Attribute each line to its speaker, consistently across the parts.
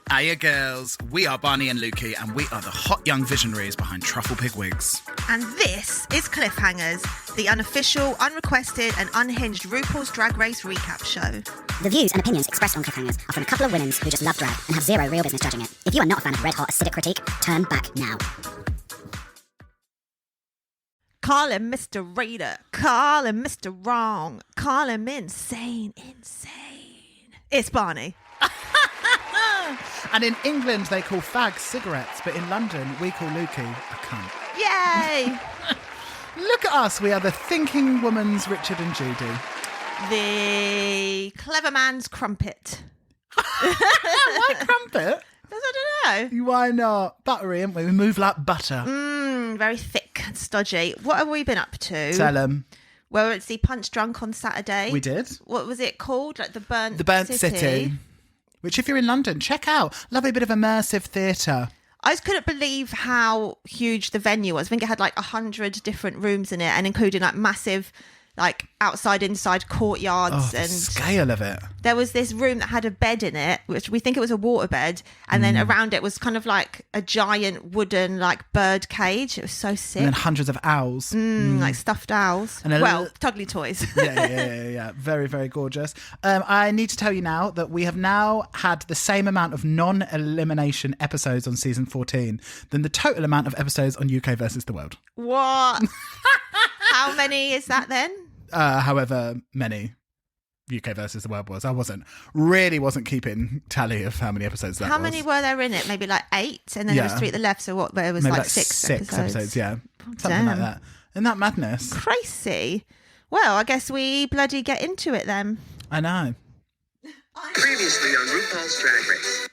Speaker 1: Hiya girls, we are Barney and Lukey and we are the hot young visionaries behind Truffle Pig Wigs.
Speaker 2: And this is Cliffhangers, the unofficial, unrequested and unhinged RuPaul's Drag Race recap show.
Speaker 3: The views and opinions expressed on Cliffhangers are from a couple of women who just love drag and have zero real business judging it. If you are not a fan of red-hot acidic critique, turn back now.
Speaker 2: Call him Mr. Raider, call him Mr. Wrong, call him insane. It's Barney.
Speaker 1: And in England they call fags cigarettes, but in London we call Lukey a cunt.
Speaker 2: Yay!
Speaker 1: Look at us, we are the thinking woman's Richard and Judy.
Speaker 2: The clever man's crumpet.
Speaker 1: Why crumpet?
Speaker 2: I don't know.
Speaker 1: Why not? Buttery, aren't we? We move like butter.
Speaker 2: Very thick and stodgy. What have we been up to?
Speaker 1: Tell them.
Speaker 2: Well, it's the Punch Drunk on Saturday.
Speaker 1: We did.
Speaker 2: What was it called? Like the Burnt
Speaker 1: City. Which, if you're in London, check out. Lovely bit of immersive theatre.
Speaker 2: I just couldn't believe how huge the venue was. I think it had like 100 different rooms in it, and including like massive, like outside, inside courtyards.
Speaker 1: Oh, the
Speaker 2: and
Speaker 1: scale of it.
Speaker 2: There was this room that had a bed in it, which we think it was a water bed, and then around it was kind of like a giant wooden like bird cage. It was so sick.
Speaker 1: And then hundreds of owls.
Speaker 2: Like stuffed owls.
Speaker 1: And
Speaker 2: Tuggly toys.
Speaker 1: Yeah. Very, very gorgeous. I need to tell you now that we have now had the same amount of non-elimination episodes on season 14 than the total amount of episodes on UK versus the World.
Speaker 2: What? How many is that then?
Speaker 1: However many UK versus the World was. I wasn't keeping tally of how many episodes that was.
Speaker 2: How many were there in it? Maybe like 8, and then there was 3 at the left, so what, there was
Speaker 1: maybe
Speaker 2: like 6
Speaker 1: episodes, yeah. Something
Speaker 2: Damn.
Speaker 1: like that. Isn't that madness?
Speaker 2: Crazy. Well, I guess we bloody get into it then.
Speaker 1: I know.
Speaker 4: Previously on RuPaul's Drag Race.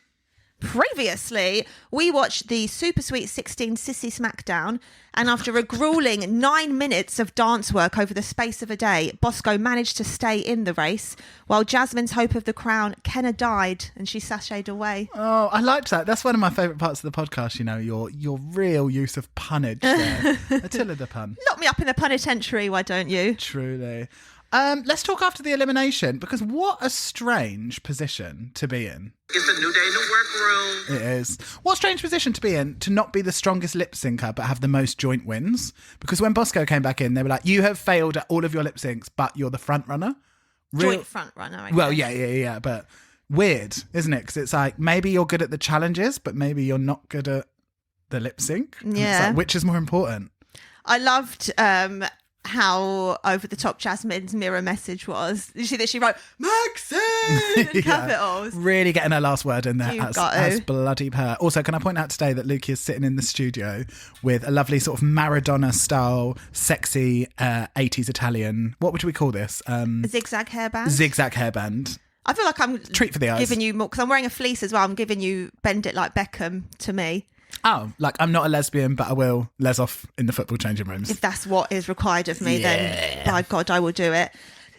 Speaker 2: Previously, we watched the Super Sweet 16 Sissy Smackdown, and after a grueling 9 minutes of dance work over the space of a day, Bosco managed to stay in the race, while Jasmine's hope of the crown, Kenna, died, and she sashayed away.
Speaker 1: Oh, I liked that. That's one of my favourite parts of the podcast, you know, your real use of punnage there. Attila the pun.
Speaker 2: Lock me up in the penitentiary, why don't you?
Speaker 1: Truly. Let's talk after the elimination, because what a strange position to be in.
Speaker 4: It's a new day in the workroom.
Speaker 1: It is. What a strange position to be in, to not be the strongest lip syncer but have the most joint wins. Because when Bosco came back in, they were like, you have failed at all of your lip syncs, but you're the front runner.
Speaker 2: Joint front runner, I guess.
Speaker 1: Well, yeah. But weird, isn't it? Because it's like, maybe you're good at the challenges, but maybe you're not good at the lip sync. And
Speaker 2: yeah.
Speaker 1: It's like, which is more important?
Speaker 2: I loved how over the top Jasmine's mirror message was. Did you see that she wrote Maxine in capitals?
Speaker 1: Really getting her last word in there.
Speaker 2: You've
Speaker 1: as bloody per. Also, can I point out today that Lukey is sitting in the studio with a lovely sort of Maradona style, sexy 80s Italian. What would we call this?
Speaker 2: Zigzag hairband.
Speaker 1: Zigzag hairband.
Speaker 2: I feel like I'm
Speaker 1: treat for the eyes.
Speaker 2: Giving you more because I'm wearing a fleece as well. I'm giving you bend it like Beckham to me.
Speaker 1: Oh, like I'm not a lesbian, but I will les off in the football changing rooms.
Speaker 2: If that's what is required of me, then by God, I will do it.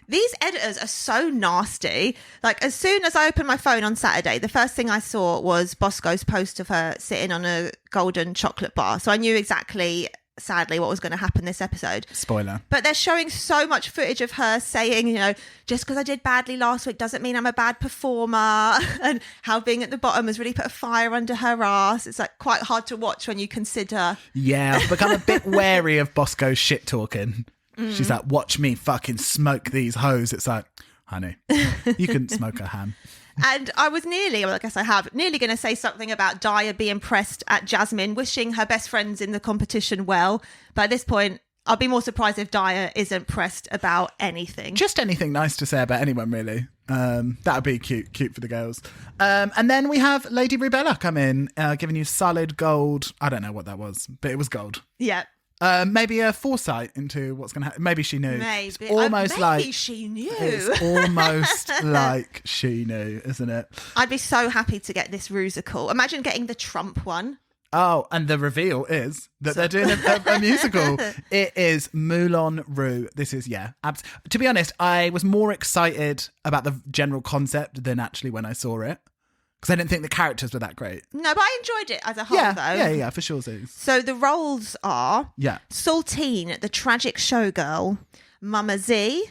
Speaker 2: These editors are so nasty. Like, as soon as I opened my phone on Saturday, the first thing I saw was Bosco's post of her sitting on a golden chocolate bar. So I knew exactly, sadly, what was going to happen this episode.
Speaker 1: Spoiler.
Speaker 2: But they're showing so much footage of her saying, you know, just because I did badly last week doesn't mean I'm a bad performer, and how being at the bottom has really put a fire under her ass. It's like quite hard to watch when you consider.
Speaker 1: Yeah, I've become a bit wary of Bosco's shit talking. She's like, watch me fucking smoke these hoes. It's like, honey, you couldn't smoke a ham.
Speaker 2: And I was nearly going to say something about Daya being pressed at Jasmine, wishing her best friends in the competition well. But at this point, I'll be more surprised if Daya isn't pressed about anything.
Speaker 1: Just anything nice to say about anyone, really. That would be cute for the girls. And then we have Lady Rubella come in, giving you solid gold. I don't know what that was, but it was gold.
Speaker 2: Yeah.
Speaker 1: Maybe a foresight into what's going to happen. Maybe she knew.
Speaker 2: Maybe.
Speaker 1: It's almost
Speaker 2: maybe she knew.
Speaker 1: It's almost like she knew, isn't it?
Speaker 2: I'd be so happy to get this Rusical. Imagine getting the Trump one.
Speaker 1: Oh, and the reveal is that they're doing a musical. It is Moulin Ru. This is, to be honest, I was more excited about the general concept than actually when I saw it. Because I didn't think the characters were that great.
Speaker 2: No, but I enjoyed it as a whole, though.
Speaker 1: Yeah, for sure.
Speaker 2: So the roles are
Speaker 1: Yeah.
Speaker 2: Saltine, the tragic showgirl, Mama Z,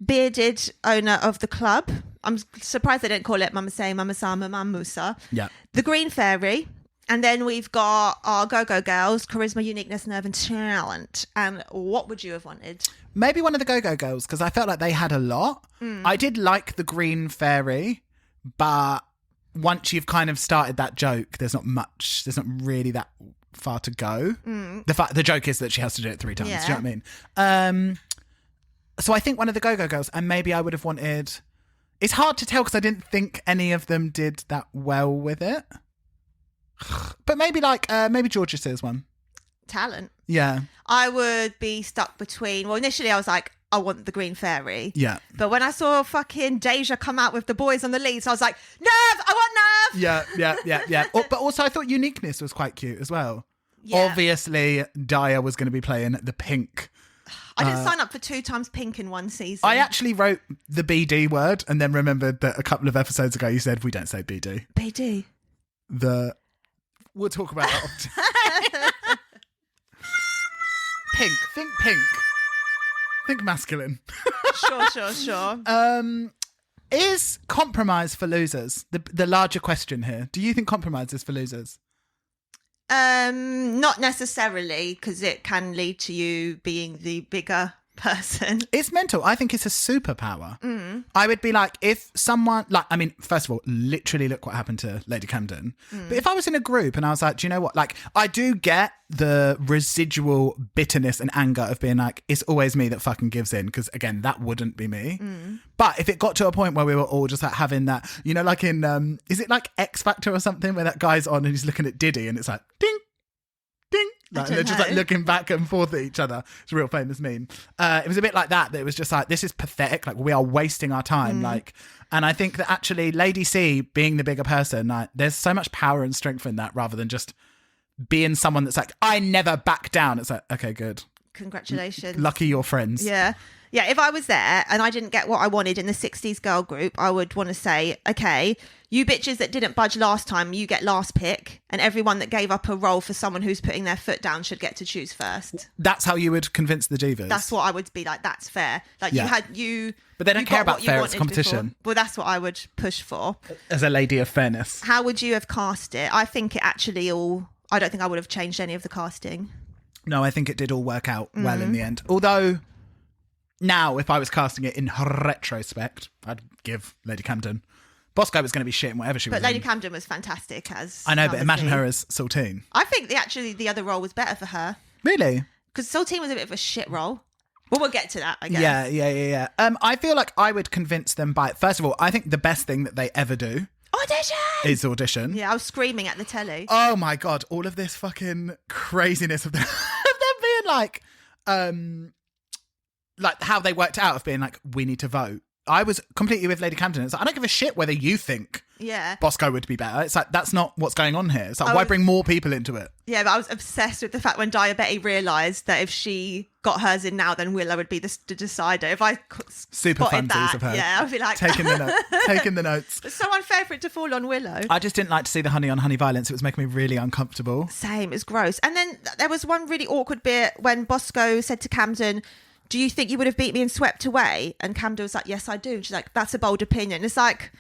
Speaker 2: bearded owner of the club. I'm surprised they didn't call it Mama Say, Mama Sama, Mama Musa.
Speaker 1: Yeah.
Speaker 2: The Green Fairy. And then we've got our Go-Go Girls, charisma, uniqueness, nerve and talent. And what would you have wanted?
Speaker 1: Maybe one of the Go-Go Girls, because I felt like they had a lot. I did like the Green Fairy, but once you've kind of started that joke, there's not really that far to go. The joke is that she has to do it 3 times.
Speaker 2: Yeah.
Speaker 1: Do you know what I mean? So I think one of the Go-Go Girls, and maybe I would have wanted... It's hard to tell because I didn't think any of them did that well with it. But maybe maybe George's one.
Speaker 2: Talent.
Speaker 1: Yeah.
Speaker 2: I would be stuck between... Well, initially I was like, I want the Green Fairy.
Speaker 1: Yeah.
Speaker 2: But when I saw fucking Deja come out with the boys on the leads, I was like, Nerve! I want Nerve!
Speaker 1: Yeah. But also I thought uniqueness was quite cute as well.
Speaker 2: Yeah.
Speaker 1: Obviously, Daya was going to be playing the pink.
Speaker 2: I didn't sign up for 2 times pink in one season.
Speaker 1: I actually wrote the BD word and then remembered that a couple of episodes ago you said we don't say BD.
Speaker 2: BD.
Speaker 1: We'll talk about that. Pink. Think pink. Think masculine.
Speaker 2: Sure.
Speaker 1: Is compromise for losers? The larger question here. Do you think compromise is for losers?
Speaker 2: Not necessarily, because it can lead to you being the bigger person.
Speaker 1: It's mental. I think it's a superpower. I would be like, if someone, first of all, literally look what happened to Lady Camden. But if I was in a group and I was like, do you know what? Like, I do get the residual bitterness and anger of being like, it's always me that fucking gives in. Because again, that wouldn't be me. But if it got to a point where we were all just like having that, you know, like in, is it like X Factor or something where that guy's on and he's looking at Diddy and it's like, ding, ding. Like, and they're just like looking back and forth at each other. It's a real famous meme. It was a bit like that it was just like, this is pathetic. Like, we are wasting our time. Like, and I think that actually Lady C being the bigger person, like, there's so much power and strength in that rather than just being someone that's like, I never back down. It's like, okay, good.
Speaker 2: Congratulations.
Speaker 1: Lucky you're friends.
Speaker 2: Yeah. Yeah, if I was there and I didn't get what I wanted in the 60s girl group, I would want to say, okay, you bitches that didn't budge last time, you get last pick, and everyone that gave up a role for someone who's putting their foot down should get to choose first.
Speaker 1: That's how you would convince the divas.
Speaker 2: That's what I would be like, that's fair. Like,
Speaker 1: Yeah.
Speaker 2: But
Speaker 1: they don't care about fair, it's competition.
Speaker 2: Well, that's what I would push for.
Speaker 1: As a lady of fairness.
Speaker 2: How would you have cast it? I think it actually I don't think I would have changed any of the casting.
Speaker 1: No, I think it did all work out well in the end. Although, now, if I was casting it in retrospect, I'd give Lady Camden. Bosco was going to be shit in whatever she was
Speaker 2: But Lady
Speaker 1: in.
Speaker 2: Camden was fantastic as...
Speaker 1: I know, but
Speaker 2: Mama
Speaker 1: imagine
Speaker 2: C.
Speaker 1: her as Saltine.
Speaker 2: I think the other role was better for her.
Speaker 1: Really?
Speaker 2: Because Saltine was a bit of a shit role. Well, we'll get to that, I guess.
Speaker 1: Yeah. I feel like I would convince them by... First of all, I think the best thing that they ever do...
Speaker 2: Audition!
Speaker 1: Is audition.
Speaker 2: Yeah, I was screaming at the telly.
Speaker 1: Oh my God, all of this fucking craziness of them, of them being like how they worked out of being like, we need to vote. I was completely with Lady Camden. It's like, I don't give a shit whether you think Bosco would be better. It's like, that's not what's going on here. It's like, why bring more people into it?
Speaker 2: Yeah, but I was obsessed with the fact when Diabetti realised that if she got hers in now, then Willow would be the decider. If I
Speaker 1: super
Speaker 2: spotted
Speaker 1: funsies
Speaker 2: that,
Speaker 1: of her.
Speaker 2: yeah, I'd be like...
Speaker 1: taking the notes.
Speaker 2: It's so unfair for it to fall on Willow.
Speaker 1: I just didn't like to see the honey on honey violence. It was making me really uncomfortable.
Speaker 2: Same, it's gross. And then there was one really awkward bit when Bosco said to Camden, do you think you would have beat me and swept away? And Camden was like, yes, I do. And she's like, that's a bold opinion. It's like,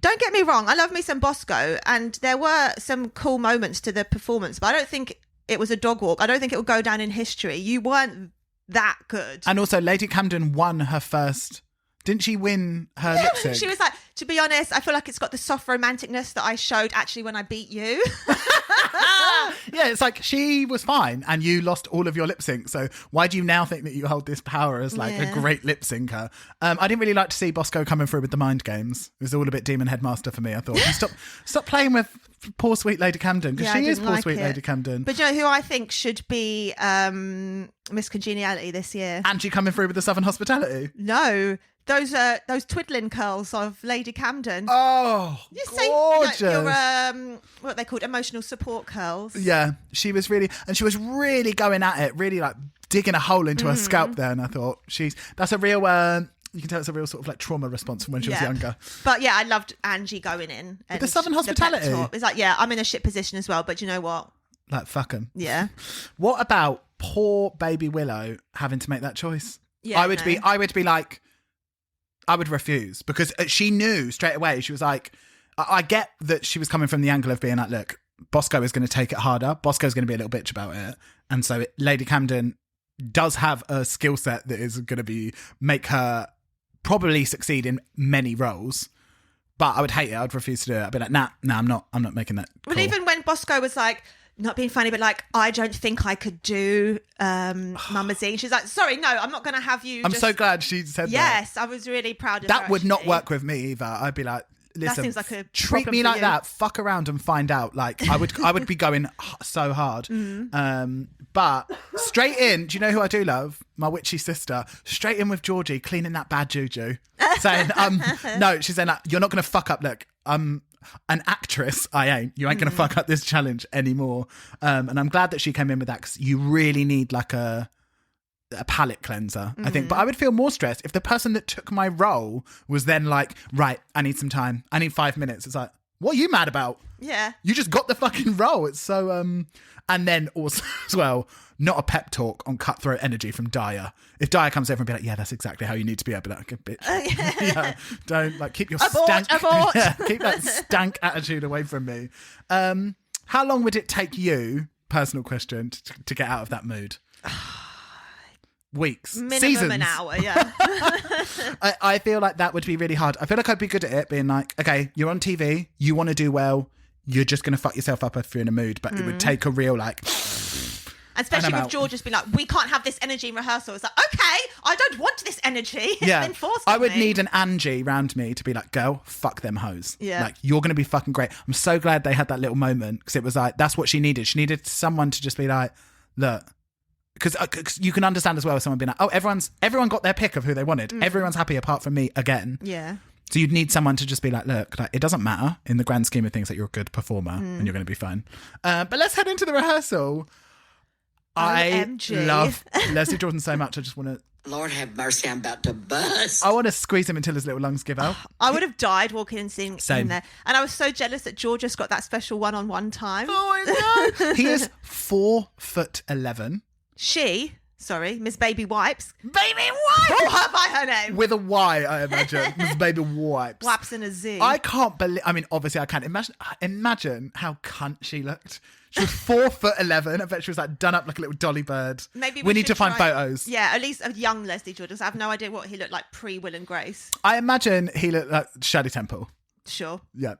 Speaker 2: don't get me wrong, I love me some Bosco, and there were some cool moments to the performance, but I don't think it was a dog walk. I don't think it will go down in history. You weren't that good.
Speaker 1: And also, Lady Camden won her first... Didn't she win her lip sync?
Speaker 2: She was like, to be honest, I feel like it's got the soft romanticness that I showed actually when I beat you.
Speaker 1: Yeah, it's like she was fine and you lost all of your lip sync. So why do you now think that you hold this power as like a great lip syncer? I didn't really like to see Bosco coming through with the mind games. It was all a bit Demon Headmaster for me, I thought. Stop playing with poor sweet Lady Camden, because she is poor sweet Lady Camden.
Speaker 2: But you know who I think should be Miss Congeniality this year?
Speaker 1: Angie coming through with the Southern Hospitality.
Speaker 2: No. Those twiddling curls of Lady Camden.
Speaker 1: Oh,
Speaker 2: you
Speaker 1: gorgeous.
Speaker 2: Say, your, what they called emotional support curls.
Speaker 1: Yeah, she was really going at it, really like digging a hole into her scalp there. And I thought, that's a real, you can tell it's a real sort of like trauma response from when she was younger.
Speaker 2: But yeah, I loved Angie going in. And
Speaker 1: the Southern Hospitality.
Speaker 2: It's like, yeah, I'm in a shit position as well, but you know what?
Speaker 1: Like, fuck 'em.
Speaker 2: Yeah.
Speaker 1: What about poor baby Willow having to make that choice?
Speaker 2: Yeah,
Speaker 1: I would be like, I would refuse because she knew straight away. She was like, I get that she was coming from the angle of being like, look, Bosco is going to take it harder. Bosco's going to be a little bitch about it. And so Lady Camden does have a skill set that is going to make her probably succeed in many roles. But I would hate it. I'd refuse to do it. I'd be like, nah, I'm not making that call.
Speaker 2: Well, even when Bosco was like, not being funny, but like, I don't think I could do Mama Z. She's like, sorry, no, I'm not going to have you.
Speaker 1: I'm so glad she said that.
Speaker 2: Yes, I was really proud of her.
Speaker 1: That would not
Speaker 2: actually.
Speaker 1: work with me either. I'd be like, listen,
Speaker 2: that seems like a
Speaker 1: treat
Speaker 2: problem
Speaker 1: me
Speaker 2: for
Speaker 1: like
Speaker 2: you.
Speaker 1: that. Fuck around and find out. Like I would be going so hard. But straight in. Do you know who I do love? My witchy sister. Straight in with Georgie, cleaning that bad juju. Saying, no, she's saying like, you're not going to fuck up. Look, I'm an actress. I ain't. You ain't going to fuck up this challenge anymore. And I'm glad that she came in with that because you really need like a palate cleanser, I think. But I would feel more stressed if the person that took my role was then like, right, I need some time. I need 5 minutes. It's like, what are you mad about?
Speaker 2: Yeah.
Speaker 1: You just got the fucking role. It's so, and then also as well, not a pep talk on cutthroat energy from Dyer. If Dyer comes over and be like, yeah, that's exactly how you need to be, I'd be like, bitch. Yeah, don't like keep your
Speaker 2: Abort.
Speaker 1: Yeah, keep that stank attitude away from me. How long would it take you, personal question, to get out of that mood? Weeks,
Speaker 2: Minimum
Speaker 1: seasons.
Speaker 2: an hour, yeah.
Speaker 1: I feel like that would be really hard. I feel like I'd be good at it, being like, okay, you're on TV, you want to do well, you're just going to fuck yourself up if you're in a mood, but it would take a real like...
Speaker 2: Especially with George just being like, we can't have this energy in rehearsal. It's like, okay, I don't want this energy. It's been forced
Speaker 1: I
Speaker 2: on
Speaker 1: would
Speaker 2: me.
Speaker 1: need an Angie round me to be like, girl, fuck them hoes.
Speaker 2: Yeah.
Speaker 1: Like, you're going to be fucking great. I'm so glad they had that little moment because it was like, that's what she needed. She needed someone to just be like, look, because you can understand as well someone being like, oh, everyone got their pick of who they wanted. Everyone's happy apart from me again.
Speaker 2: Yeah.
Speaker 1: So you'd need someone to just be like, look, like, it doesn't matter in the grand scheme of things that you're a good performer and you're going to be fine. But let's head into the rehearsal. I
Speaker 2: OMG.
Speaker 1: love Leslie Jordan so much. I just want to...
Speaker 5: Lord have mercy, I'm about to bust.
Speaker 1: I want to squeeze him until his little lungs give out.
Speaker 2: I would have died walking and seeing
Speaker 1: Same.
Speaker 2: him there. And I was so jealous that George just got that special one-on-one time.
Speaker 1: Oh, I know. He is 4'11".
Speaker 2: Miss Baby Wipes.
Speaker 1: Baby Wipes!
Speaker 2: Call her by her name.
Speaker 1: With a Y, I imagine. Miss Baby Wipes.
Speaker 2: Wipes and a Z.
Speaker 1: I can't believe... I mean, obviously I can't. Imagine how cunt she looked. She was 4'11". I bet she was like done up like a little dolly bird.
Speaker 2: Maybe
Speaker 1: we need
Speaker 2: should
Speaker 1: to find
Speaker 2: try-
Speaker 1: photos.
Speaker 2: Yeah, at least a young Leslie Jordan. I have no idea what he looked like pre-Will and Grace.
Speaker 1: I imagine he looked like Shirley Temple.
Speaker 2: Sure.
Speaker 1: Yeah.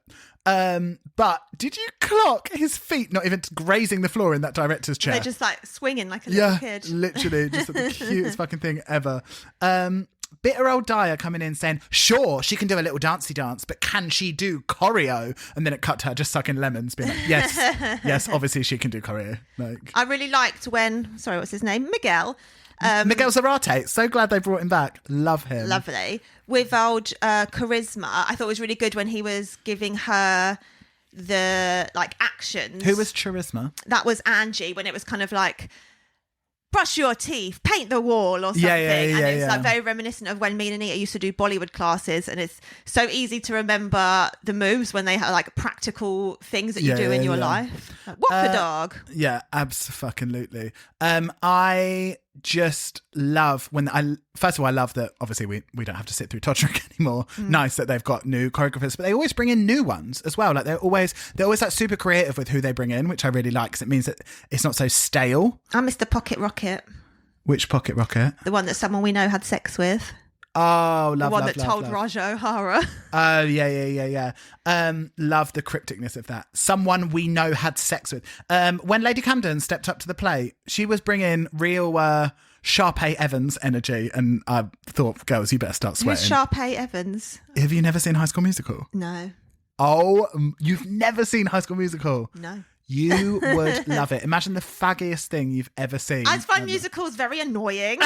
Speaker 1: But did you clock his feet not even grazing the floor in that director's chair?
Speaker 2: They're just like swinging like a little kid.
Speaker 1: Literally, just the cutest fucking thing ever. Bitter old Dyer coming in saying, sure, she can do a little dancey dance, but can she do choreo? And then it cut to her just sucking lemons, being like, yes, obviously she can do choreo. Like,
Speaker 2: I really liked when, sorry, what's his name? Miguel.
Speaker 1: Miguel Zarate, so glad they brought him back. Love him.
Speaker 2: Lovely. With old charisma, I thought it was really good when he was giving her the like actions.
Speaker 1: Who was charisma?
Speaker 2: That was Angie, when it was kind of like, brush your teeth, paint the wall or something.
Speaker 1: Yeah,
Speaker 2: and it's
Speaker 1: yeah.
Speaker 2: like very reminiscent of when me and Anita used to do Bollywood classes, and it's so easy to remember the moves when they have like practical things that you do in your life. Like, what the dog?
Speaker 1: Yeah, absolutely. I just love first of all, I love that obviously we don't have to sit through Todrick anymore. Nice that they've got new choreographers, but they always bring in new ones as well. Like they're always like super creative with who they bring in, which I really like because it means that it's not so stale.
Speaker 2: I miss the Pocket Rocket.
Speaker 1: Which Pocket Rocket?
Speaker 2: The one that someone we know had sex with.
Speaker 1: Oh,
Speaker 2: The
Speaker 1: love,
Speaker 2: one
Speaker 1: love,
Speaker 2: that
Speaker 1: love,
Speaker 2: told
Speaker 1: love.
Speaker 2: Raja O'Hara.
Speaker 1: Oh, yeah. Love the crypticness of that. Someone we know had sex with. When Lady Camden stepped up to the plate, she was bringing real Sharpay Evans energy, and I thought, girls, you better start
Speaker 2: Who's
Speaker 1: sweating.
Speaker 2: Sharpay Evans?
Speaker 1: Have you never seen High School Musical?
Speaker 2: No.
Speaker 1: Oh, you've never seen High School Musical?
Speaker 2: No.
Speaker 1: You would love it. Imagine the faggiest thing you've ever seen.
Speaker 2: I find musicals very annoying.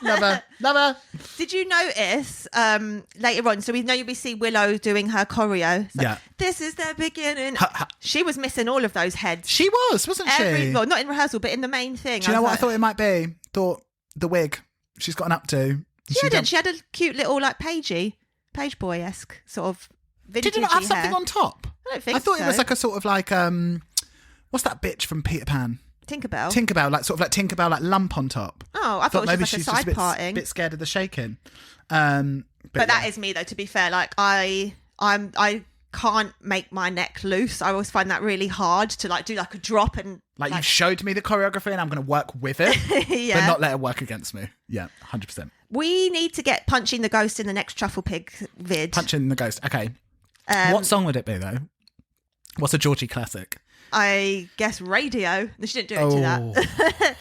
Speaker 1: Love her.
Speaker 2: Did you notice later on? So we know we see Willow doing her choreo. It's like,
Speaker 1: Yeah.
Speaker 2: This is the beginning. She was missing all of those heads.
Speaker 1: She wasn't she?
Speaker 2: Well, not in rehearsal, but in the main thing.
Speaker 1: Do you know what I
Speaker 2: was
Speaker 1: thought it might be? Thought the wig she's gotten up to.
Speaker 2: like, she had a cute little like page boy-esque sort of vintage.
Speaker 1: Did it not have something on top?
Speaker 2: I don't think
Speaker 1: I thought
Speaker 2: so.
Speaker 1: it was like a sort of like what's that bitch from Peter Pan?
Speaker 2: Tinkerbell.
Speaker 1: Tinkerbell, like sort of like Tinkerbell, like lump on top.
Speaker 2: Oh, I thought it was
Speaker 1: maybe
Speaker 2: just like
Speaker 1: she's
Speaker 2: a
Speaker 1: just
Speaker 2: side parting.
Speaker 1: bit scared of the shaking.
Speaker 2: But that is me though, to be fair. Like I can't make my neck loose. I always find that really hard to like do like a drop and
Speaker 1: like you've showed me the choreography and I'm going to work with it,
Speaker 2: yeah.
Speaker 1: but not let it work against me. Yeah, 100%.
Speaker 2: We need to get Punching the Ghost in the next Truffle Pig vid.
Speaker 1: Punching the Ghost. Okay. What song would it be though? What's a Georgie classic?
Speaker 2: I guess Radio. She didn't do it to that.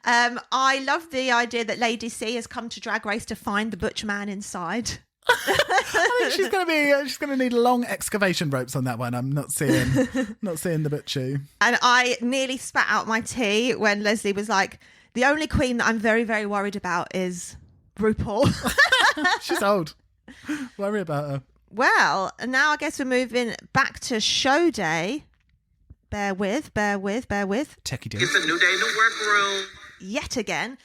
Speaker 2: I love the idea that Lady C has come to Drag Race to find the butch man inside.
Speaker 1: I think she's gonna need long excavation ropes on that one. I'm not seeing the butchie.
Speaker 2: And I nearly spat out my tea when Leslie was like, the only queen that I'm very, very worried about is RuPaul.
Speaker 1: She's old. Worry about her.
Speaker 2: Well, now I guess we're moving back to show day. Bear with.
Speaker 1: Techie dude.
Speaker 4: It's a new day in the workroom.
Speaker 2: Yet again.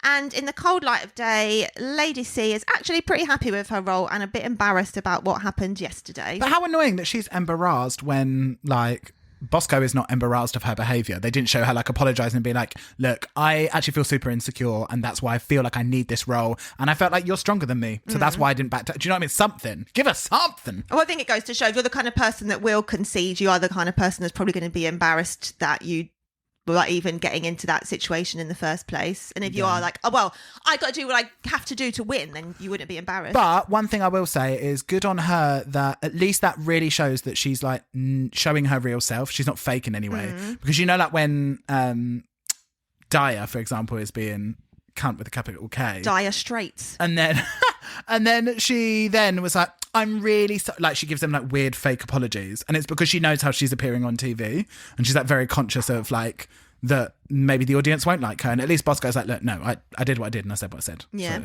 Speaker 2: And in the cold light of day, Lady C is actually pretty happy with her role and a bit embarrassed about what happened yesterday.
Speaker 1: But how annoying that she's embarrassed when, like, Bosco is not embarrassed of her behaviour. They didn't show her, like, apologising and being like, look, I actually feel super insecure and that's why I feel like I need this role. And I felt like you're stronger than me. So that's why I didn't back down. Do you know what I mean? Something. Give us something.
Speaker 2: Well, I think it goes to show if you're the kind of person that will concede, you are the kind of person that's probably going to be embarrassed that you were like even getting into that situation in the first place. And if you are like, oh, well, I got to do what I have to do to win, then you wouldn't be embarrassed.
Speaker 1: But one thing I will say is good on her that at least that really shows that she's like showing her real self. She's not faking anyway. Because you know, like when Daya, for example, is being cunt with a capital K.
Speaker 2: Dire Straits.
Speaker 1: And then she then was like, I'm really like, she gives them like weird fake apologies, and it's because she knows how she's appearing on TV, and she's like very conscious of like that maybe the audience won't like her, and at least Bosco's like, look, no, I did what I did and I said what I said.
Speaker 2: Yeah.
Speaker 1: So.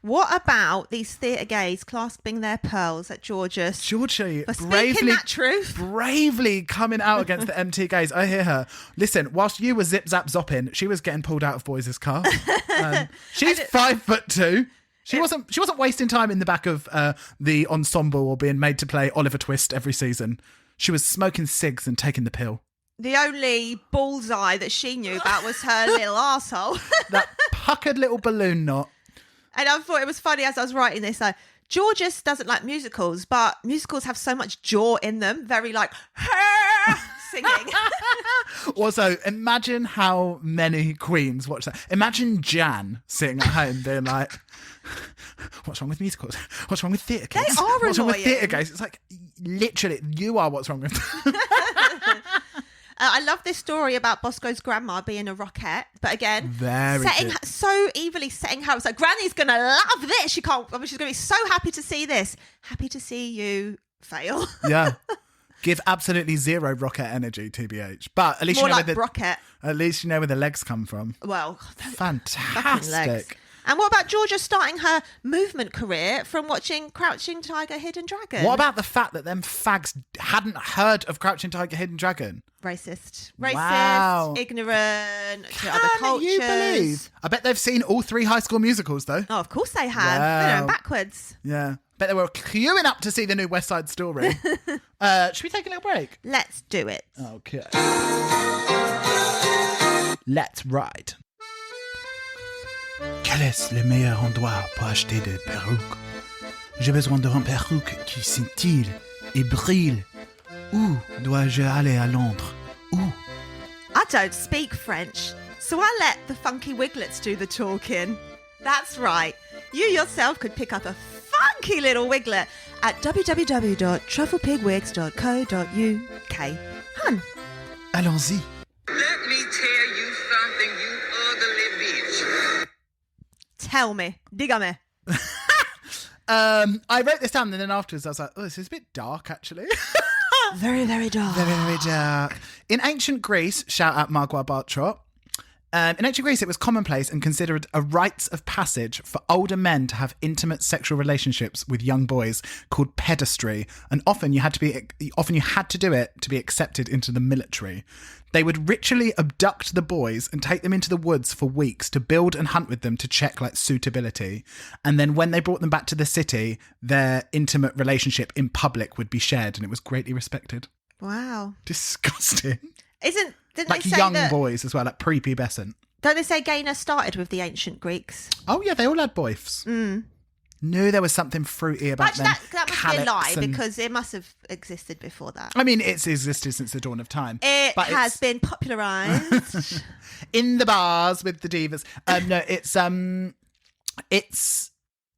Speaker 2: What about these theatre gays clasping their pearls at Georgia
Speaker 1: Georgie
Speaker 2: for speaking that truth?
Speaker 1: Bravely coming out against the MT gays. I hear her. Listen, whilst you were zip zap zopping, she was getting pulled out of boys' car. She's 5'2". She wasn't wasting time in the back of the ensemble or being made to play Oliver Twist every season. She was smoking cigs and taking the pill.
Speaker 2: The only bullseye that she knew about was her little arsehole.
Speaker 1: That puckered little balloon knot.
Speaker 2: And I thought it was funny as I was writing this. Georges doesn't like musicals, but musicals have so much jaw in them. Very like singing.
Speaker 1: Also, imagine how many queens watch that. Imagine Jan sitting at home being like, what's wrong with musicals? What's wrong with theatre kids?
Speaker 2: They are
Speaker 1: What's wrong with
Speaker 2: annoying.
Speaker 1: theatre guys? It's like, literally, you are what's wrong with
Speaker 2: I love this story about Bosco's grandma being a rockette, but again,
Speaker 1: Very good.
Speaker 2: so evilly setting her up. It's like, Granny's going to love this. She's going to be so happy to see this. Happy to see you fail.
Speaker 1: Yeah. Give absolutely zero rocket energy, TBH. But at least
Speaker 2: More
Speaker 1: you know
Speaker 2: like rocket.
Speaker 1: At least you know where the legs come from.
Speaker 2: Well, fucking legs.
Speaker 1: Fantastic.
Speaker 2: And what about Georgia starting her movement career from watching Crouching Tiger, Hidden Dragon?
Speaker 1: What about the fact that them fags hadn't heard of Crouching Tiger, Hidden Dragon?
Speaker 2: Racist,
Speaker 1: Wow.
Speaker 2: ignorant to other
Speaker 1: Can
Speaker 2: cultures.
Speaker 1: you believe? I bet they've seen all 3 High School Musicals, though.
Speaker 2: Oh, of course they have. They're
Speaker 1: Wow.
Speaker 2: going backwards.
Speaker 1: Yeah. Bet they were queuing up to see the new West Side Story. Should we take a little break?
Speaker 2: Let's do it.
Speaker 1: Okay. Let's ride. Quel est le meilleur endroit pour acheter des perruques? J'ai besoin d'une perruque qui scintille et brille. Où dois-je aller à Londres? Où?
Speaker 2: I don't speak French, so I let the funky wiglets do the talking. That's right. You yourself could pick up a funky little wiglet at www.trufflepigwigs.co.uk. Hun.
Speaker 1: Allons-y.
Speaker 4: Let me tell you something, you ugly bitch.
Speaker 2: Tell me. Dígame.
Speaker 1: I wrote this down and then afterwards I was like, oh, this is a bit dark actually.
Speaker 2: Very, very dark.
Speaker 1: Very, very dark. In ancient Greece, shout out Margua Bartrot. In ancient Greece, it was commonplace and considered a rites of passage for older men to have intimate sexual relationships with young boys, called pedestry, and often you had to do it to be accepted into the military. They would ritually abduct the boys and take them into the woods for weeks to build and hunt with them to check like suitability. And then when they brought them back to the city, their intimate relationship in public would be shared, and it was greatly respected.
Speaker 2: Wow.
Speaker 1: Disgusting.
Speaker 2: Didn't
Speaker 1: Like
Speaker 2: they say
Speaker 1: young
Speaker 2: that,
Speaker 1: boys as well, like prepubescent.
Speaker 2: Don't they say gayness started with the ancient Greeks?
Speaker 1: Oh yeah, they all had boys. Knew there was something fruity about
Speaker 2: Actually,
Speaker 1: them.
Speaker 2: that must be a lie
Speaker 1: Calyx and-
Speaker 2: because it must have existed before that.
Speaker 1: I mean, it's existed since the dawn of time.
Speaker 2: It
Speaker 1: but
Speaker 2: has
Speaker 1: it's
Speaker 2: been popularised.
Speaker 1: in the bars with the divas. No,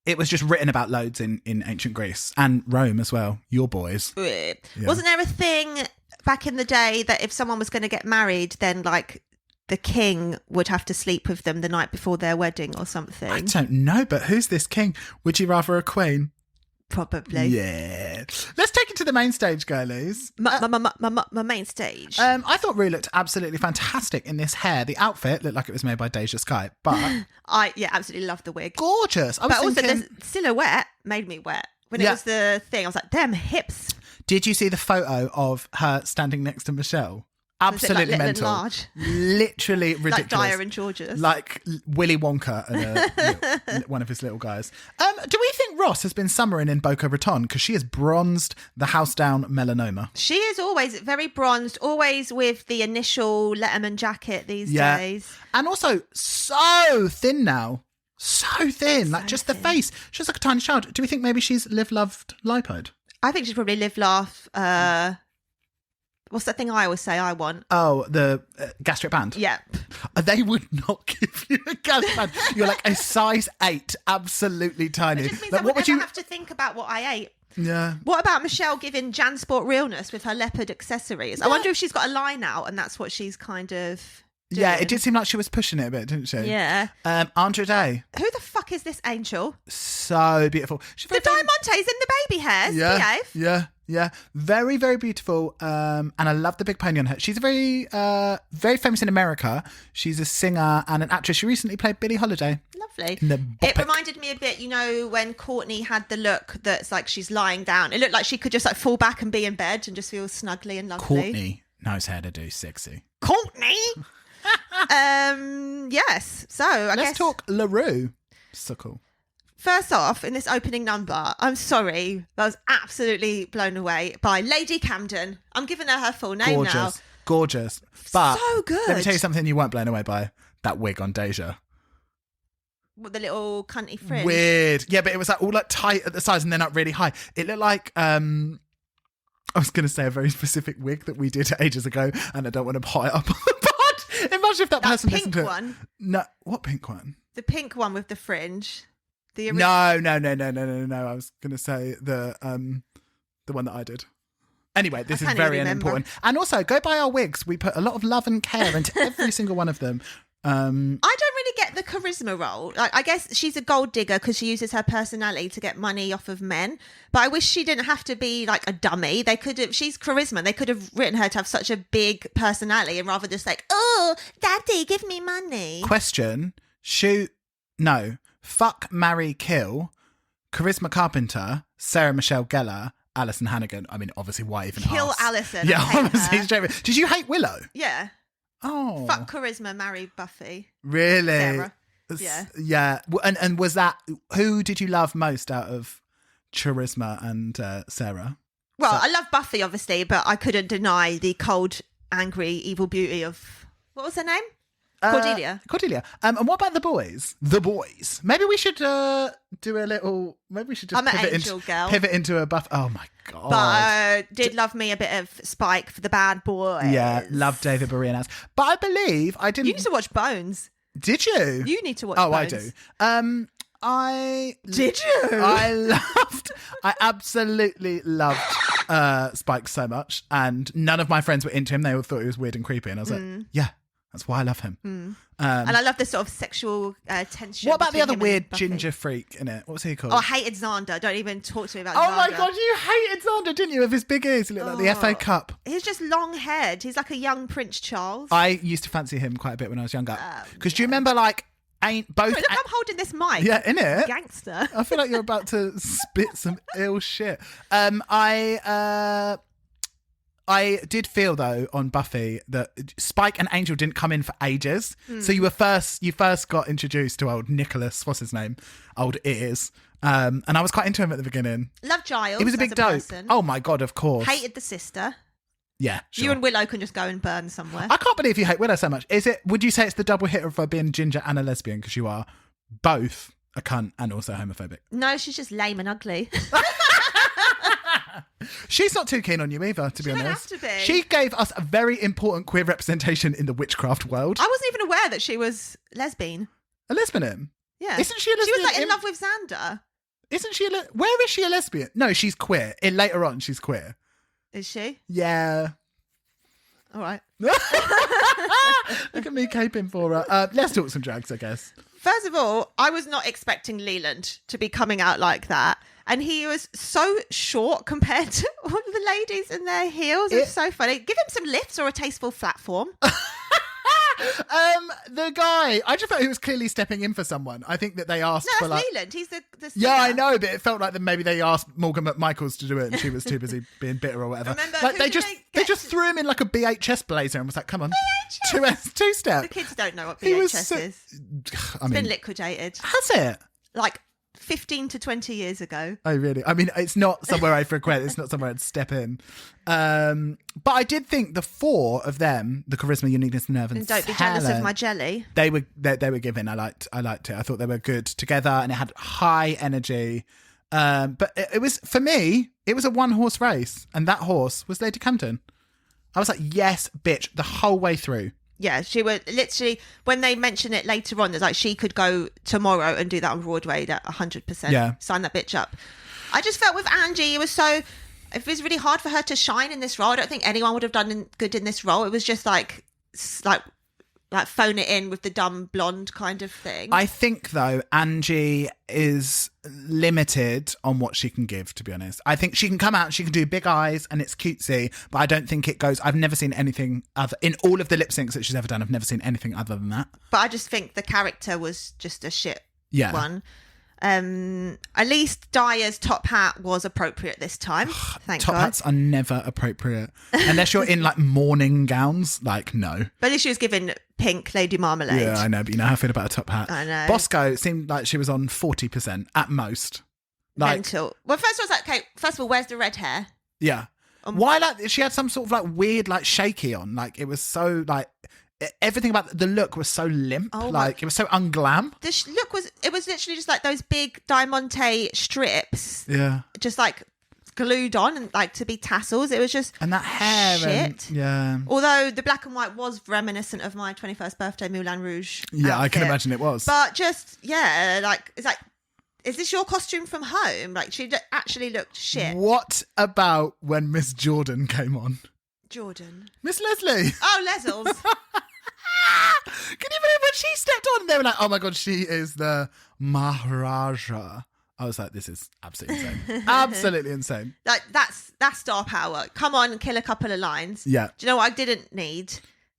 Speaker 1: it was just written about loads in ancient Greece and Rome as well. Your boys.
Speaker 2: Wasn't there a thing back in the day that if someone was going to get married, then like the king would have to sleep with them the night before their wedding or something?
Speaker 1: I don't know, but who's this king? Would you rather a queen?
Speaker 2: Probably.
Speaker 1: Yeah. Let's take it to the main stage, girlies.
Speaker 2: My main stage.
Speaker 1: I thought Rue looked absolutely fantastic in this hair. The outfit looked like it was made by Deja Sky, but
Speaker 2: I absolutely love the wig.
Speaker 1: gorgeous. I was
Speaker 2: But also
Speaker 1: thinking,
Speaker 2: the silhouette made me wet. When it
Speaker 1: Yeah.
Speaker 2: was the thing, I was like, damn hips.
Speaker 1: did you see the photo of her standing next to Michelle?
Speaker 2: Was it,
Speaker 1: Absolutely
Speaker 2: like, little and
Speaker 1: mental.
Speaker 2: large?
Speaker 1: Literally ridiculous.
Speaker 2: Like Dyer and Georges.
Speaker 1: Like Willy Wonka and one of his little guys. Do we think Ross has been summering in Boca Raton? Because she has bronzed the house down melanoma.
Speaker 2: She is always very bronzed, always with the initial Letterman jacket these days.
Speaker 1: And also so thin now. So thin. Like just the face. She's like a tiny child. Do we think maybe she's loved, lipoed?
Speaker 2: I think she's probably live, laugh. What's that thing I always say I want?
Speaker 1: Oh, the gastric band.
Speaker 2: Yep.
Speaker 1: They would not give you a gastric band. You're like a size 8, absolutely tiny.
Speaker 2: It just means
Speaker 1: Like,
Speaker 2: I would never have to think about what I ate.
Speaker 1: Yeah.
Speaker 2: What about Michelle giving Jansport realness with her leopard accessories? I wonder if she's got a line out and that's what she's kind of doing.
Speaker 1: Yeah, it did seem like she was pushing it a bit, didn't she?
Speaker 2: Yeah.
Speaker 1: Andrea Day,
Speaker 2: Who the fuck is this angel?
Speaker 1: so beautiful. She's
Speaker 2: The
Speaker 1: very
Speaker 2: Diamantes in the baby hairs.
Speaker 1: yeah,
Speaker 2: Behave.
Speaker 1: yeah. Very, very beautiful. And I love the big pony on her. She's very famous in America. She's a singer and an actress. She recently played Billie Holiday.
Speaker 2: Lovely.
Speaker 1: In the
Speaker 2: It
Speaker 1: Bop It.
Speaker 2: reminded me a bit, when Courtney had the look that's like she's lying down. It looked like she could just like fall back and be in bed and just feel snuggly and lovely.
Speaker 1: Courtney knows how to do sexy.
Speaker 2: Courtney. Yes. So I
Speaker 1: Let's
Speaker 2: guess
Speaker 1: talk LaRue. So cool.
Speaker 2: first off, in this opening number, I'm sorry, I was absolutely blown away by Lady Camden. I'm giving her full name now.
Speaker 1: Gorgeous. But
Speaker 2: So good.
Speaker 1: let me tell you something you weren't blown away by. That wig on Deja.
Speaker 2: With the little cunty fringe.
Speaker 1: Weird. Yeah, but it was like all like tight at the sides and then up really high. It looked like I was going to say a very specific wig that we did ages ago, and I don't want to pie it up on the pod. Imagine if that person listened to
Speaker 2: pink
Speaker 1: it.
Speaker 2: one.
Speaker 1: No, what pink one?
Speaker 2: The pink one with the fringe. The
Speaker 1: No. I was going to say the one that I did. Anyway, this is
Speaker 2: can't
Speaker 1: very
Speaker 2: even remember.
Speaker 1: unimportant. And also, go buy our wigs. We put a lot of love and care into every single one of them.
Speaker 2: I don't really get the charisma role. Like, I guess she's a gold digger because she uses her personality to get money off of men. But I wish she didn't have to be like a dummy. They could have. She's charisma. They could have written her to have such a big personality and rather just like, oh, daddy, give me money.
Speaker 1: Question: shoot, no, fuck, marry, kill. Charisma Carpenter, Sarah Michelle Gellar, Alison Hannigan. I mean, obviously, why even
Speaker 2: Kill
Speaker 1: ask?
Speaker 2: Alison.
Speaker 1: Yeah,
Speaker 2: I hate
Speaker 1: obviously.
Speaker 2: her.
Speaker 1: Straight away. Did you hate Willow?
Speaker 2: Yeah.
Speaker 1: Oh,
Speaker 2: Fuck charisma, marry Buffy.
Speaker 1: really?
Speaker 2: Sarah. Yeah.
Speaker 1: And was that who did you love most out of Charisma and Sarah?
Speaker 2: Well, I love Buffy, obviously, but I couldn't deny the cold, angry, evil beauty of what was her name? Cordelia.
Speaker 1: Cordelia. And what about the boys? The boys. Maybe we should do a little. Maybe we should just
Speaker 2: I'm an
Speaker 1: pivot
Speaker 2: angel girl.
Speaker 1: Pivot into a buff. Oh my god.
Speaker 2: But I did love me a bit of Spike for the bad boys.
Speaker 1: Yeah, love David Boreanaz. But I believe I didn't.
Speaker 2: You need to watch Bones.
Speaker 1: Did you?
Speaker 2: You need to watch
Speaker 1: Oh,
Speaker 2: Bones.
Speaker 1: I do.
Speaker 2: Did you?
Speaker 1: I absolutely loved Spike so much, and none of my friends were into him. They all thought he was weird and creepy, and I was like, yeah, that's why I love him.
Speaker 2: And I love the sort of sexual tension.
Speaker 1: What about the
Speaker 2: between
Speaker 1: other
Speaker 2: him and
Speaker 1: weird
Speaker 2: Buffy.
Speaker 1: ginger freak in it? What was he called?
Speaker 2: Oh, I hated Xander. Don't even talk to me about
Speaker 1: Oh
Speaker 2: Xander.
Speaker 1: my god, you hated Xander, didn't you? With his big ears, he looked like the FA Cup.
Speaker 2: He's just long haired. He's like a young Prince Charles.
Speaker 1: I used to fancy him quite a bit when I was younger. Because do you remember, like, both?
Speaker 2: Sorry, look, I'm holding this mic.
Speaker 1: Yeah, in it.
Speaker 2: Gangster.
Speaker 1: I feel like you're about to spit some ill shit. I did feel though on Buffy that Spike and Angel didn't come in for ages. So you first got introduced to old Nicholas, what's his name? Old Ears. And I was quite into him at the beginning.
Speaker 2: Love Giles.
Speaker 1: He was a big dope.
Speaker 2: person.
Speaker 1: Oh my god, of course.
Speaker 2: Hated the sister.
Speaker 1: Yeah, sure.
Speaker 2: You and Willow can just go and burn somewhere.
Speaker 1: I can't believe you hate Willow so much. Would you say it's the double hit of her being ginger and a lesbian? Because you are both a cunt and also homophobic.
Speaker 2: No, she's just lame and ugly.
Speaker 1: She's not too keen on you either, to be
Speaker 2: She
Speaker 1: honest.
Speaker 2: don't have to be.
Speaker 1: She gave us a very important queer representation in the witchcraft world.
Speaker 2: I wasn't even aware that she was lesbian.
Speaker 1: A lesbian.
Speaker 2: Yeah.
Speaker 1: Isn't she a lesbian?
Speaker 2: She was like in love with Xander.
Speaker 1: Isn't she where is she a lesbian? No, she's queer. Later on, she's queer.
Speaker 2: Is she?
Speaker 1: Yeah.
Speaker 2: All right.
Speaker 1: Look at me caping for her. Let's talk some drags, I guess.
Speaker 2: First of all, I was not expecting Leland to be coming out like that. And he was so short compared to all of the ladies in their heels. It was so funny. Give him some lifts or a tasteful platform.
Speaker 1: The guy, I just felt he was clearly stepping in for someone. I think that they asked
Speaker 2: No,
Speaker 1: for
Speaker 2: that's
Speaker 1: like...
Speaker 2: Leland. He's the singer.
Speaker 1: Yeah, I know, but it felt like that maybe they asked Morgan McMichaels to do it and she was too busy being bitter or whatever.
Speaker 2: Remember,
Speaker 1: like
Speaker 2: who
Speaker 1: they
Speaker 2: did
Speaker 1: just
Speaker 2: get?
Speaker 1: threw him in like a BHS blazer and was like, come on, two step.
Speaker 2: The kids don't know what
Speaker 1: He was
Speaker 2: BHS
Speaker 1: so-
Speaker 2: is.
Speaker 1: I
Speaker 2: It's
Speaker 1: mean,
Speaker 2: been liquidated.
Speaker 1: has it?
Speaker 2: Like 15 to 20 years ago.
Speaker 1: Oh, really? I mean, it's not somewhere I frequent. It's not somewhere I'd step in. But I did think the four of them, the charisma, uniqueness, nerve, and
Speaker 2: And don't be jealous of
Speaker 1: talent,
Speaker 2: my jelly.
Speaker 1: They were given. I liked it. I thought they were good together, and it had high energy. But it was, for me, it was a one horse race, and that horse was Lady Camden. I was like, yes, bitch, the whole way through.
Speaker 2: Yeah, she would literally, when they mention it later on, it's like she could go tomorrow and do that on Broadway, that 100%.
Speaker 1: Yeah. Sign
Speaker 2: that bitch up. I just felt with Angie, it was really hard for her to shine in this role. I don't think anyone would have done good in this role. It was just like phone it in with the dumb blonde kind of thing.
Speaker 1: I think, though, Angie is limited on what she can give, to be honest. I think she can come out and she can do big eyes and it's cutesy, but I don't think it goes... I've never seen anything other... In all of the lip syncs that she's ever done, I've never seen anything other than that.
Speaker 2: But I just think the character was just a shit one. At least Dyer's top hat was appropriate this time. Thank
Speaker 1: Top
Speaker 2: God.
Speaker 1: hats are never appropriate. Unless you're in, like, morning gowns. Like, no.
Speaker 2: But at least she was given pink Lady Marmalade.
Speaker 1: Yeah, I know, but you know how I feel about a top hat.
Speaker 2: I know.
Speaker 1: Bosco seemed like she was on 40% at most. Like,
Speaker 2: Mental. Well, first of all, okay, first of all, where's the red hair?
Speaker 1: yeah. Why, like, she had some sort of, like, weird, like, shaky on. Like, it was so, like... Everything about the look was so limp.
Speaker 2: Oh,
Speaker 1: like, it was so unglam.
Speaker 2: The look was literally just like those big diamante strips,
Speaker 1: Yeah.
Speaker 2: just like glued on and like to be tassels. It was just
Speaker 1: And that hair.
Speaker 2: shit.
Speaker 1: Yeah.
Speaker 2: Although the black and white was reminiscent of my 21st birthday Moulin Rouge.
Speaker 1: Yeah, I can
Speaker 2: outfit.
Speaker 1: imagine it was.
Speaker 2: But just, yeah, like, it's like, is this your costume from home? Like, she actually looked shit.
Speaker 1: What about when Miss Jordan came on?
Speaker 2: Jordan.
Speaker 1: Miss Leslie.
Speaker 2: Oh, Lesles.
Speaker 1: Can you believe when she stepped on? They were like, oh my God, she is the Maharaja. I was like, this is absolutely insane. Absolutely insane.
Speaker 2: Like, that's star power. Come on and kill a couple of lines.
Speaker 1: Yeah.
Speaker 2: Do you know what I didn't need?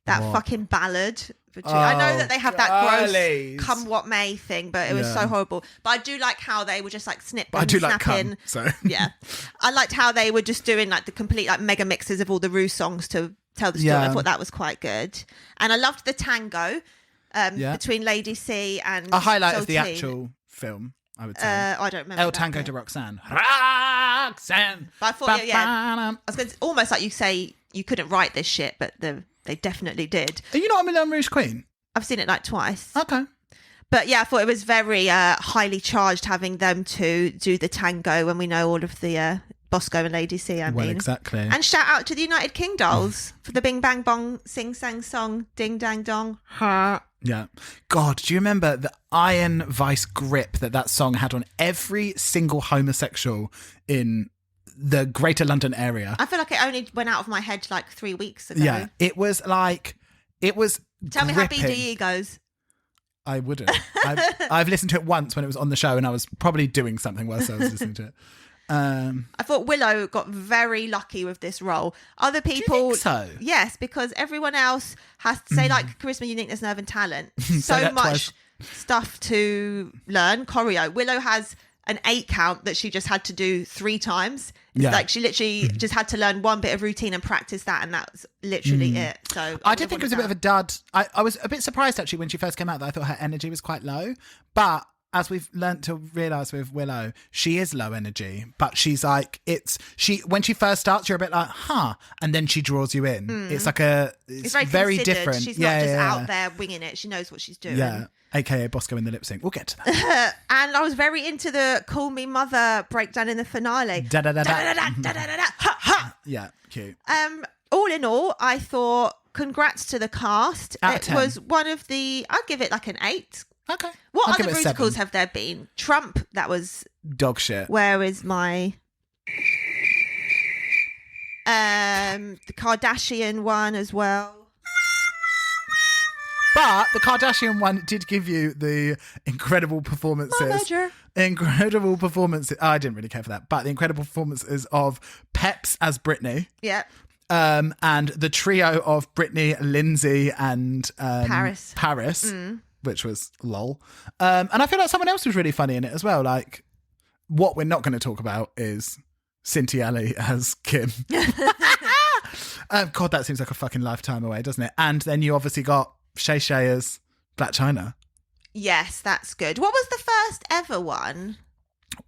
Speaker 2: That
Speaker 1: What?
Speaker 2: fucking ballad. I know that they have that
Speaker 1: girlies.
Speaker 2: gross come what may thing, but it was
Speaker 1: Yeah.
Speaker 2: so horrible. But I do like how they were just like snipping,
Speaker 1: But I do like
Speaker 2: snapping.
Speaker 1: cum, so.
Speaker 2: Yeah. I liked how they were just doing like the complete like mega mixes of all the Rue songs to tell the story.
Speaker 1: Yeah.
Speaker 2: I thought that was quite good. And I loved the tango between Lady C and
Speaker 1: A highlight of the
Speaker 2: Saltine.
Speaker 1: actual film, I would say.
Speaker 2: I don't remember.
Speaker 1: El
Speaker 2: that
Speaker 1: Tango
Speaker 2: bit.
Speaker 1: de Roxanne. Roxanne.
Speaker 2: But I thought, yeah.
Speaker 1: Ba-ba-dum.
Speaker 2: I was going to, almost like you say you couldn't write this shit, but they definitely did.
Speaker 1: Are you not a Moulin Rouge queen?
Speaker 2: I've seen it like twice.
Speaker 1: Okay.
Speaker 2: But yeah, I thought it was very highly charged having them to do the tango when we know all of the Bosco and Lady C, I
Speaker 1: Well,
Speaker 2: mean.
Speaker 1: exactly.
Speaker 2: And shout out to the United King dolls for the Bing Bang Bong Sing Sang Song Ding Dang Dong. Ha.
Speaker 1: Yeah. God, do you remember the iron vice grip that song had on every single homosexual in the Greater London area?
Speaker 2: I feel like it only went out of my head like 3 weeks ago.
Speaker 1: Yeah. It was
Speaker 2: Tell me how
Speaker 1: gripping.
Speaker 2: BDE goes.
Speaker 1: I wouldn't. I've listened to it once when it was on the show and I was probably doing something whilst I was listening to it.
Speaker 2: I thought Willow got very lucky with this role. Other people,
Speaker 1: think so?
Speaker 2: Yes, because everyone else has to say like charisma, uniqueness, nerve, and talent. So
Speaker 1: that
Speaker 2: much
Speaker 1: twice.
Speaker 2: stuff to learn. Choreo. Willow has an 8 count that she just had to do 3 times. It's
Speaker 1: Yeah.
Speaker 2: like she literally just had to learn one bit of routine and practice that, and that's literally it. So
Speaker 1: I did think it was a bit of a dud. I was a bit surprised actually when she first came out that I thought her energy was quite low, but as we've learnt to realise with Willow, she is low energy, but she's like, when she first starts, you're a bit like, huh, and then she draws you in. It's like it's very
Speaker 2: considered.
Speaker 1: different.
Speaker 2: She's not just out there winging it. She knows what she's doing.
Speaker 1: Yeah, aka Bosco in the lip sync. We'll get to that.
Speaker 2: And I was very into the Call Me Mother breakdown in the finale.
Speaker 1: Yeah, cute.
Speaker 2: All in all, I thought, congrats to the cast.
Speaker 1: Out of
Speaker 2: It
Speaker 1: 10.
Speaker 2: was one of the, I'd give it like an 8.
Speaker 1: Okay.
Speaker 2: What
Speaker 1: I'll
Speaker 2: other
Speaker 1: give it a
Speaker 2: musicals
Speaker 1: 7.
Speaker 2: have there been? Trump, that was
Speaker 1: Dog shit.
Speaker 2: Where Is My... the Kardashian one as well.
Speaker 1: But the Kardashian one did give you the incredible performances.
Speaker 2: Manager.
Speaker 1: Incredible performances. I didn't really care for that, but the incredible performances of Peps as Britney.
Speaker 2: Yeah.
Speaker 1: And the trio of Britney, Lindsay, and
Speaker 2: Paris.
Speaker 1: Which was lol. And I feel like someone else was really funny in it as well. Like, what we're not going to talk about is Cynthia Alley as Kim. God, that seems like a fucking lifetime away, doesn't it? And then you obviously got Shay Shay as Black China.
Speaker 2: Yes, that's good. What was the first ever one?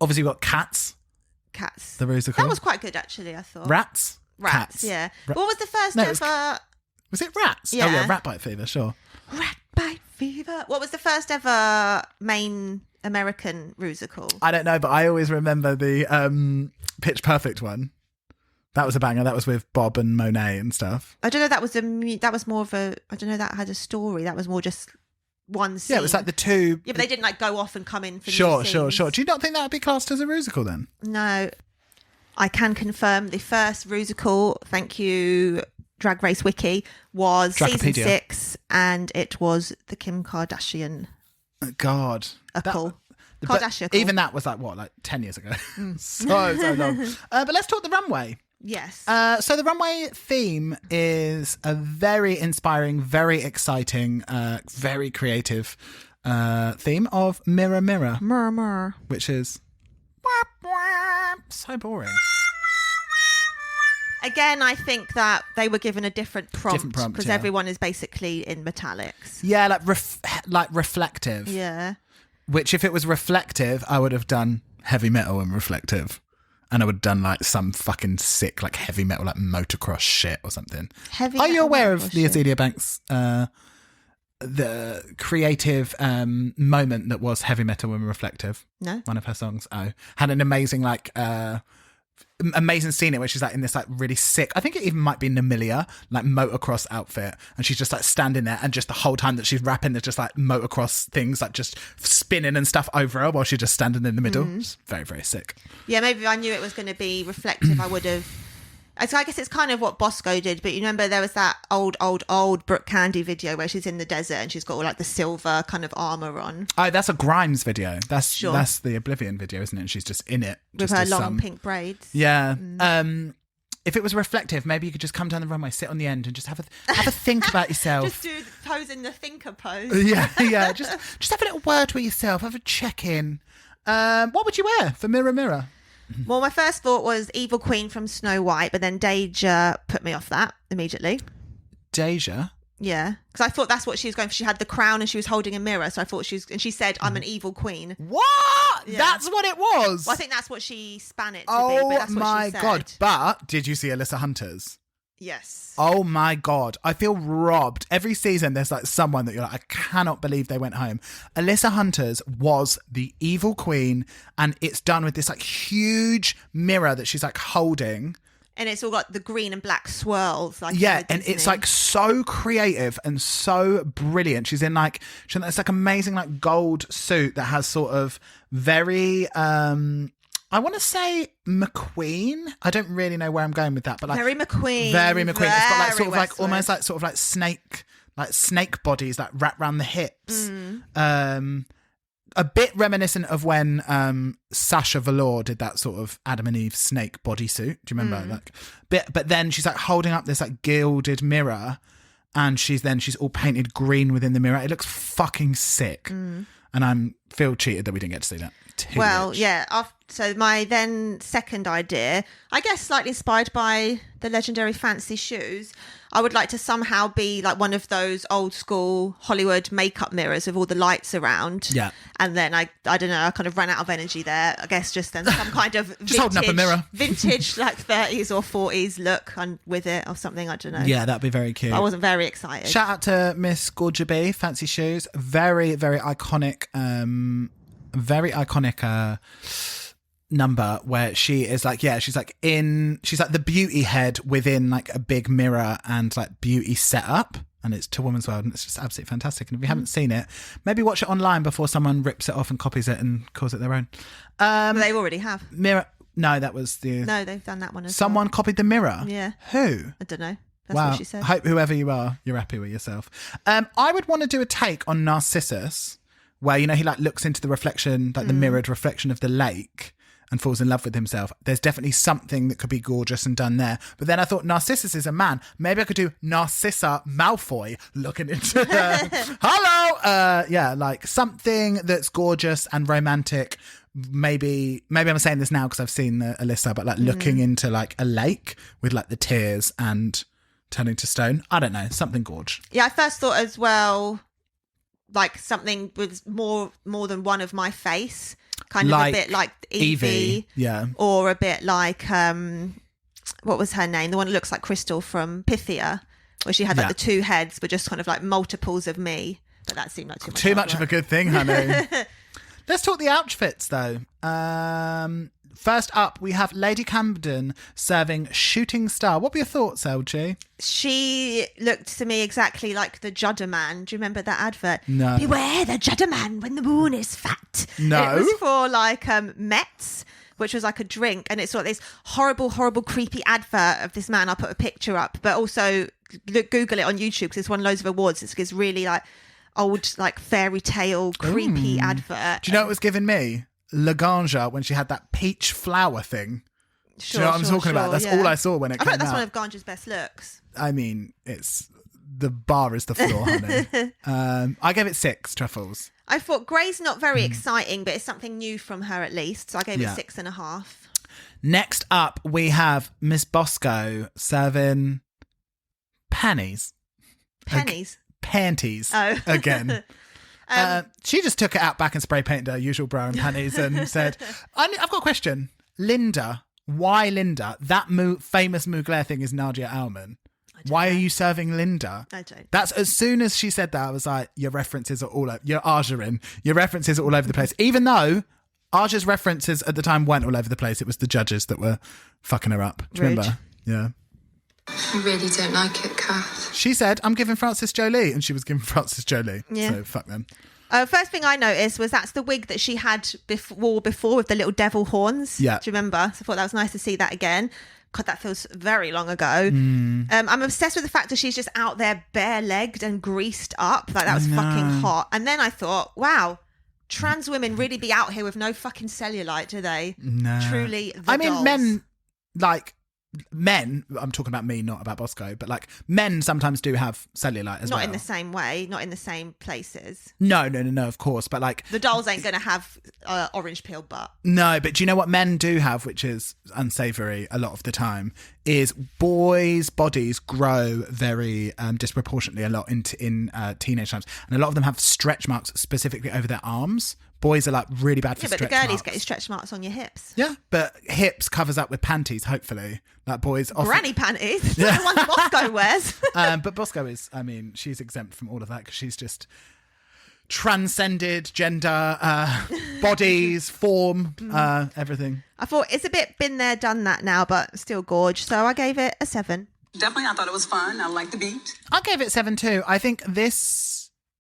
Speaker 1: Obviously, you got Cats,
Speaker 2: Cats.
Speaker 1: the musical.
Speaker 2: That was quite good, actually, I thought.
Speaker 1: Rats.
Speaker 2: Rats, yeah. What was the first
Speaker 1: No, it was-
Speaker 2: ever...
Speaker 1: Was it Rats?
Speaker 2: Yeah.
Speaker 1: Oh, yeah, Rat Bite Fever, sure.
Speaker 2: Rat Bite Fever. What was the first ever main American musical?
Speaker 1: I don't know, but I always remember the Pitch Perfect one. That was a banger. That was with Bob and Monet and stuff.
Speaker 2: I don't know. That was more of a. I don't know. That had a story. That was more just one scene.
Speaker 1: Yeah, it was like the two.
Speaker 2: Yeah, but they didn't like go off and come in for
Speaker 1: Sure,
Speaker 2: new
Speaker 1: sure,
Speaker 2: scenes.
Speaker 1: sure. Do you not think that would be classed as a musical then?
Speaker 2: No, I can confirm the first musical. Thank you, Drag Race Wiki, was season
Speaker 1: Dracopedia.
Speaker 2: 6, and it was the Kim Kardashian.
Speaker 1: God.
Speaker 2: Kardashian.
Speaker 1: But even that was like 10 years ago. so long. But let's talk the runway.
Speaker 2: Yes.
Speaker 1: So the runway theme is a very inspiring, very exciting, very creative theme of Mirror Mirror,
Speaker 2: Murmur.
Speaker 1: which is so boring.
Speaker 2: Again, I think that they were given a different prompt because
Speaker 1: yeah.
Speaker 2: everyone is basically in metallics.
Speaker 1: Yeah, like reflective.
Speaker 2: Yeah.
Speaker 1: Which if it was reflective, I would have done heavy metal and reflective. And I would have done like some fucking sick like heavy metal like motocross shit or something.
Speaker 2: Heavy
Speaker 1: Are you
Speaker 2: metal
Speaker 1: aware of
Speaker 2: motocross
Speaker 1: the
Speaker 2: shit.
Speaker 1: Azealia Banks the creative moment that was heavy metal and reflective?
Speaker 2: No.
Speaker 1: One of her songs had an amazing like amazing scene in it where she's like in this like really sick, I think it even might be Namilia, like motocross outfit, and she's just like standing there, and just the whole time that she's rapping there's just like motocross things like just spinning and stuff over her while she's just standing in the middle. It's very, very sick.
Speaker 2: Yeah, maybe if I knew it was going to be reflective, I would have. So I guess it's kind of what Bosco did, but you remember there was that old Brooke Candy video where she's in the desert and she's got all like the silver kind of armor on.
Speaker 1: Oh, that's a Grimes video. That's
Speaker 2: Sure.
Speaker 1: That's the Oblivion video, isn't it? And she's just in it
Speaker 2: With
Speaker 1: just
Speaker 2: her
Speaker 1: as
Speaker 2: long
Speaker 1: some-
Speaker 2: pink braids.
Speaker 1: Yeah. If it was reflective, maybe you could just come down the runway, sit on the end, and just have a think about yourself.
Speaker 2: Just do the pose in the thinker pose.
Speaker 1: yeah. Just have a little word with yourself. Have a check in. What would you wear for Mirror Mirror?
Speaker 2: Well, my first thought was Evil Queen from Snow White, but then Deja put me off that immediately.
Speaker 1: Deja.
Speaker 2: Yeah, because I thought that's what she was going for. She had the crown and she was holding a mirror, so I thought and she said, "I'm an evil queen."
Speaker 1: What?
Speaker 2: Yeah.
Speaker 1: That's what it was.
Speaker 2: Well, I think that's what she span it to be,
Speaker 1: Oh
Speaker 2: but that's what
Speaker 1: my
Speaker 2: she said.
Speaker 1: god! But did you see Alyssa Hunter's?
Speaker 2: Yes.
Speaker 1: Oh my god, I feel robbed. Every season there's like someone that you're like, I cannot believe they went home. Alyssa Hunter's was the evil queen, and it's done with this like huge mirror that she's like holding.
Speaker 2: And it's all got the green and black swirls. Like
Speaker 1: Yeah,
Speaker 2: in
Speaker 1: and
Speaker 2: Disney.
Speaker 1: it's like so creative and so brilliant. She's in like it's like amazing like gold suit that has sort of very I want to say McQueen. I don't really know where I'm going with that, but like
Speaker 2: very McQueen.
Speaker 1: Very McQueen. It's got like
Speaker 2: Very
Speaker 1: sort of like
Speaker 2: Westwood.
Speaker 1: almost like sort of like snake bodies like wrapped around the hips. A bit reminiscent of when Sasha Velour did that sort of Adam and Eve snake bodysuit. Do you remember? Like, but then she's like holding up this like gilded mirror, and she's all painted green within the mirror. It looks fucking sick, and I'm feel cheated that we didn't get to see that.
Speaker 2: Well, yeah. So my then second idea, I guess slightly inspired by the legendary fancy shoes, I would like to somehow be like one of those old school Hollywood makeup mirrors with all the lights around.
Speaker 1: Yeah.
Speaker 2: And then I don't know, I kind of ran out of energy there. I guess just then some kind of
Speaker 1: Just holding up a mirror.
Speaker 2: vintage like 30s or 40s look with it or something. I don't know.
Speaker 1: Yeah, that'd be very cute.
Speaker 2: But I wasn't very excited.
Speaker 1: Shout out to Miss Gorgia B, Fancy Shoes. Very, very iconic, number where she is like, she's like the beauty head within like a big mirror and like beauty setup. And it's to Woman's World, and it's just absolutely fantastic. And if you haven't seen it, maybe watch it online before someone rips it off and copies it and calls it their own.
Speaker 2: They already have.
Speaker 1: Mirror. No, that was the...
Speaker 2: No, they've done that one as
Speaker 1: Someone
Speaker 2: well.
Speaker 1: copied the mirror?
Speaker 2: Yeah.
Speaker 1: Who?
Speaker 2: I don't know. That's
Speaker 1: wow.
Speaker 2: what she said.
Speaker 1: I hope whoever you are, you're happy with yourself. I would want to do a take on Narcissus, where, he like looks into the reflection, like the mirrored reflection of the lake, and falls in love with himself. There's definitely something that could be gorgeous and done there. But then I thought Narcissus is a man. Maybe I could do Narcissa Malfoy looking into the... Hello! Like something that's gorgeous and romantic. Maybe I'm saying this now because I've seen Alyssa, but like looking into like a lake with like the tears and turning to stone. I don't know, something gorge.
Speaker 2: Yeah, I first thought as well, like something with more than one of my face. Kind of
Speaker 1: Like
Speaker 2: a bit like Evie.
Speaker 1: Yeah.
Speaker 2: Or a bit like, what was her name? The one that looks like Crystal from Pythia, where she had like the two heads, but just kind of like multiples of me. But that seemed like
Speaker 1: too much of a good thing, honey. Let's talk the outfits, though. First up, we have Lady Camden serving Shooting Star. What were your thoughts, LG?
Speaker 2: She looked to me exactly like the Judder Man. Do you remember that advert?
Speaker 1: No.
Speaker 2: Beware the Judder Man when the moon is fat.
Speaker 1: No.
Speaker 2: It was for like Mets, which was like a drink. And it's sort of this horrible, horrible, creepy advert of this man. I'll put a picture up. But also Google it on YouTube because it's won loads of awards. It's really like old, like fairy tale, creepy advert.
Speaker 1: Do you know what was giving me? Laganja when she had that peach flower thing.
Speaker 2: Sure,
Speaker 1: Do you know what I'm talking about? That's all I saw when it
Speaker 2: I
Speaker 1: came
Speaker 2: thought that's
Speaker 1: out.
Speaker 2: one of Ganja's best looks.
Speaker 1: I mean, it's the bar is the floor, honey. I gave it 6 truffles.
Speaker 2: I thought Grey's not very exciting, but it's something new from her at least. So I gave it 6.5.
Speaker 1: Next up, we have Miss Bosco serving panties. Panties.
Speaker 2: Oh.
Speaker 1: Again. She just took it out back and spray painted her usual bra and panties and said, I've got a question. Linda, why Linda? That famous Mugler thing is Nadia Alman. Why are you serving Linda?
Speaker 2: I don't.
Speaker 1: That's as soon as she said that, I was like, your references are all over. Your Argerin. Your references are all over the place. Even though Arja's references at the time weren't all over the place. It was the judges that were fucking her up. Do you remember? Yeah.
Speaker 6: I really don't like it, Kath.
Speaker 1: She said, I'm giving Frances Jolie, and she was giving Frances Jolie.
Speaker 2: Yeah.
Speaker 1: So fuck them.
Speaker 2: First thing I noticed was that's the wig that she had before with the little devil horns.
Speaker 1: Yeah.
Speaker 2: Do you remember? So I thought that was nice to see that again. God, that feels very long ago. I'm obsessed with the fact that she's just out there bare-legged and greased up. Like, that was fucking hot. And then I thought, wow, trans women really be out here with no fucking cellulite, do they?
Speaker 1: No.
Speaker 2: Truly the
Speaker 1: I mean,
Speaker 2: dolls.
Speaker 1: men, I'm talking about me, not about Bosco, but like men sometimes do have cellulite as well.
Speaker 2: Not in the same way, not in the same places.
Speaker 1: No, of course. But like
Speaker 2: the dolls ain't going to have orange peel butt.
Speaker 1: No, but do you know what men do have, which is unsavory a lot of the time, is boys' bodies grow very disproportionately a lot in teenage times. And a lot of them have stretch marks specifically over their arms. Boys are like really bad for stretch marks.
Speaker 2: Yeah, but the girlies get stretch marks on your hips.
Speaker 1: Yeah, but hips covers up with panties, hopefully. Like boys often...
Speaker 2: Granny panties. Yeah. The ones Bosco wears.
Speaker 1: But Bosco is, I mean, she's exempt from all of that because she's just transcended gender, bodies, form, everything.
Speaker 2: I thought it's a bit been there, done that now, but still gorge. So I gave it a 7.
Speaker 5: Definitely, I thought it was fun. I liked the beat.
Speaker 1: I gave it 7 too. I think this...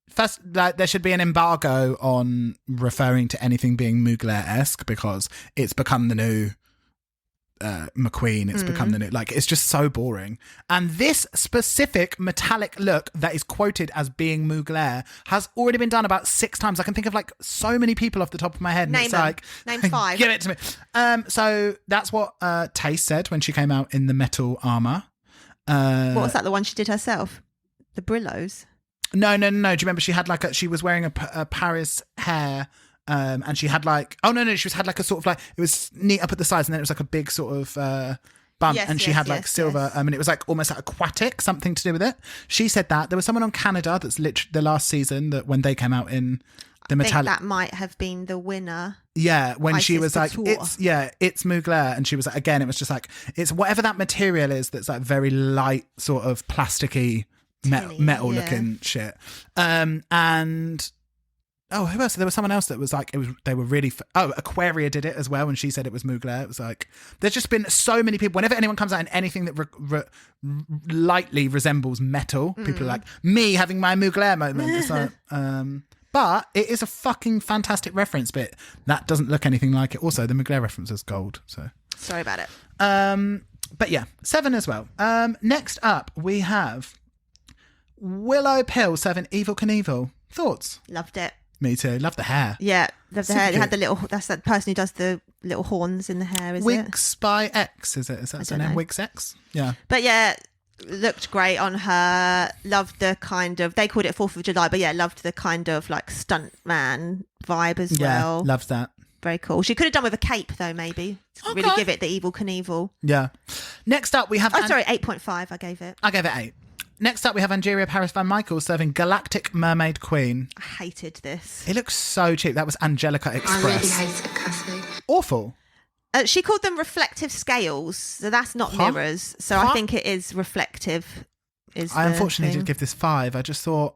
Speaker 1: First, like, there should be an embargo on referring to anything being Mugler-esque because it's become the new McQueen. It's become the new... Like, it's just so boring. And this specific metallic look that is quoted as being Mugler has already been done about 6 times. I can think of, like, so many people off the top of my head. And
Speaker 2: Name
Speaker 1: it's
Speaker 2: them.
Speaker 1: like...
Speaker 2: Name 5.
Speaker 1: Give it to me. So that's what Tace said when she came out in the metal armour.
Speaker 2: What was that, the one she did herself? The Brillos?
Speaker 1: No. Do you remember she had she was wearing a Paris hair And she had like, oh no, she had like a sort of like, it was neat up at the sides, and then it was like a big sort of bump,
Speaker 2: Yes,
Speaker 1: and she
Speaker 2: yes,
Speaker 1: had like
Speaker 2: yes,
Speaker 1: silver,
Speaker 2: yes.
Speaker 1: and it was like almost like aquatic, something to do with it. She said that. There was someone on Canada that's literally the last season that when they came out in the
Speaker 2: I think
Speaker 1: metallic.
Speaker 2: that might have been the winner.
Speaker 1: Yeah, when she
Speaker 2: Isis
Speaker 1: was like,
Speaker 2: Couture.
Speaker 1: it's Mugler, and she was like, again, it was just like, it's whatever that material is that's like very light, sort of plasticky, metal
Speaker 2: yeah.
Speaker 1: looking shit. And oh, who else? There was someone else that was like, they were really, Aquaria did it as well, and she said it was Mugler. It was like, there's just been so many people, whenever anyone comes out in anything that lightly resembles metal, people are like, me having my Mugler moment. It's like, but it is a fucking fantastic reference, but that doesn't look anything like it. Also, the Mugler reference is gold, so.
Speaker 2: Sorry about it.
Speaker 1: But yeah, 7 as well. Next up, we have Willow Pill serving Evil Knievel. Thoughts?
Speaker 2: Loved it.
Speaker 1: Me too. Love the hair.
Speaker 2: Yeah, loved the
Speaker 1: Super
Speaker 2: hair. It had
Speaker 1: cute.
Speaker 2: the little. That's that person who does the little horns in the hair, is it?
Speaker 1: Wigs by X, is it? Is that her
Speaker 2: don't
Speaker 1: name?
Speaker 2: know.
Speaker 1: Wigs X? Yeah.
Speaker 2: But yeah, looked great on her. Loved the kind of, they called it 4th of July, but yeah, loved the kind of like stuntman vibe as
Speaker 1: Yeah,
Speaker 2: well.
Speaker 1: loves that.
Speaker 2: Very cool. She could have done with a cape though, maybe. To really give it the Evil Knievel.
Speaker 1: Yeah. Next up, we have...
Speaker 2: Oh, sorry, 8.5 I gave it.
Speaker 1: I gave it 8. Next up, we have Angeria Paris Van Michael serving Galactic Mermaid Queen.
Speaker 2: I hated this.
Speaker 1: It looks so cheap. That was Angelica
Speaker 6: I really
Speaker 1: Express.
Speaker 6: hate it, Cassie.
Speaker 1: Awful.
Speaker 2: She called them reflective scales, so that's not
Speaker 1: Huh?
Speaker 2: mirrors. So
Speaker 1: Huh?
Speaker 2: I think it is reflective.
Speaker 1: I unfortunately did give this 5. I just thought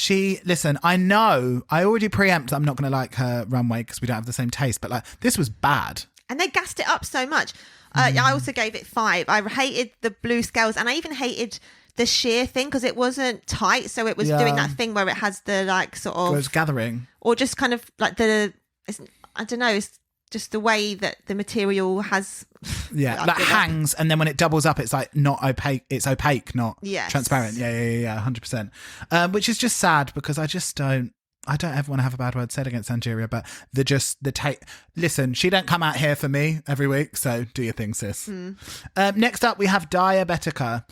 Speaker 1: listen, I know I already preempt I'm not going to like her runway because we don't have the same taste, but like this was bad.
Speaker 2: And they gassed it up so much. I also gave it 5. I hated the blue scales, and I even hated the sheer thing because it wasn't tight, so it was
Speaker 1: Yeah.
Speaker 2: doing that thing where it has the like sort
Speaker 1: It was
Speaker 2: of,
Speaker 1: gathering.
Speaker 2: or just kind of like I don't know, it's just the way that the material has.
Speaker 1: Yeah,
Speaker 2: I
Speaker 1: like
Speaker 2: give up.
Speaker 1: hangs, and then when it doubles up, it's like not opaque. It's opaque, not
Speaker 2: Yes.
Speaker 1: transparent. Yeah, 100%. Which is just sad because I don't ever want to have a bad word said against Angeria, but the take. Listen, she don't come out here for me every week, so do your thing, sis. Next up, we have Diabetica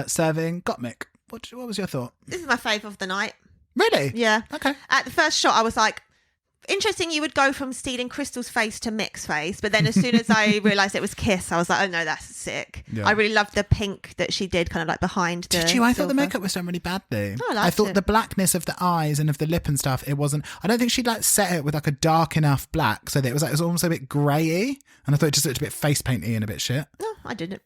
Speaker 1: serving Gottmik. What was your thought?
Speaker 2: This is my fave of the night.
Speaker 1: Really?
Speaker 2: Yeah.
Speaker 1: Okay.
Speaker 2: At the first shot, I was like, interesting you would go from stealing Crystal's face to Mick's face, but then as soon as I realised it was Kiss, I was like, oh no, that's sick.
Speaker 1: Yeah.
Speaker 2: I really loved the pink that she did kind of like behind the
Speaker 1: Did you? I thought the
Speaker 2: silver.
Speaker 1: makeup was done really badly.
Speaker 2: Oh, I liked
Speaker 1: thought
Speaker 2: it.
Speaker 1: the blackness of the eyes and of the lip and stuff, it wasn't. I don't think she'd like set it with like a dark enough black so that it was almost a bit grey-y, and I thought it just looked a bit face painty and a bit shit.
Speaker 2: No, I didn't.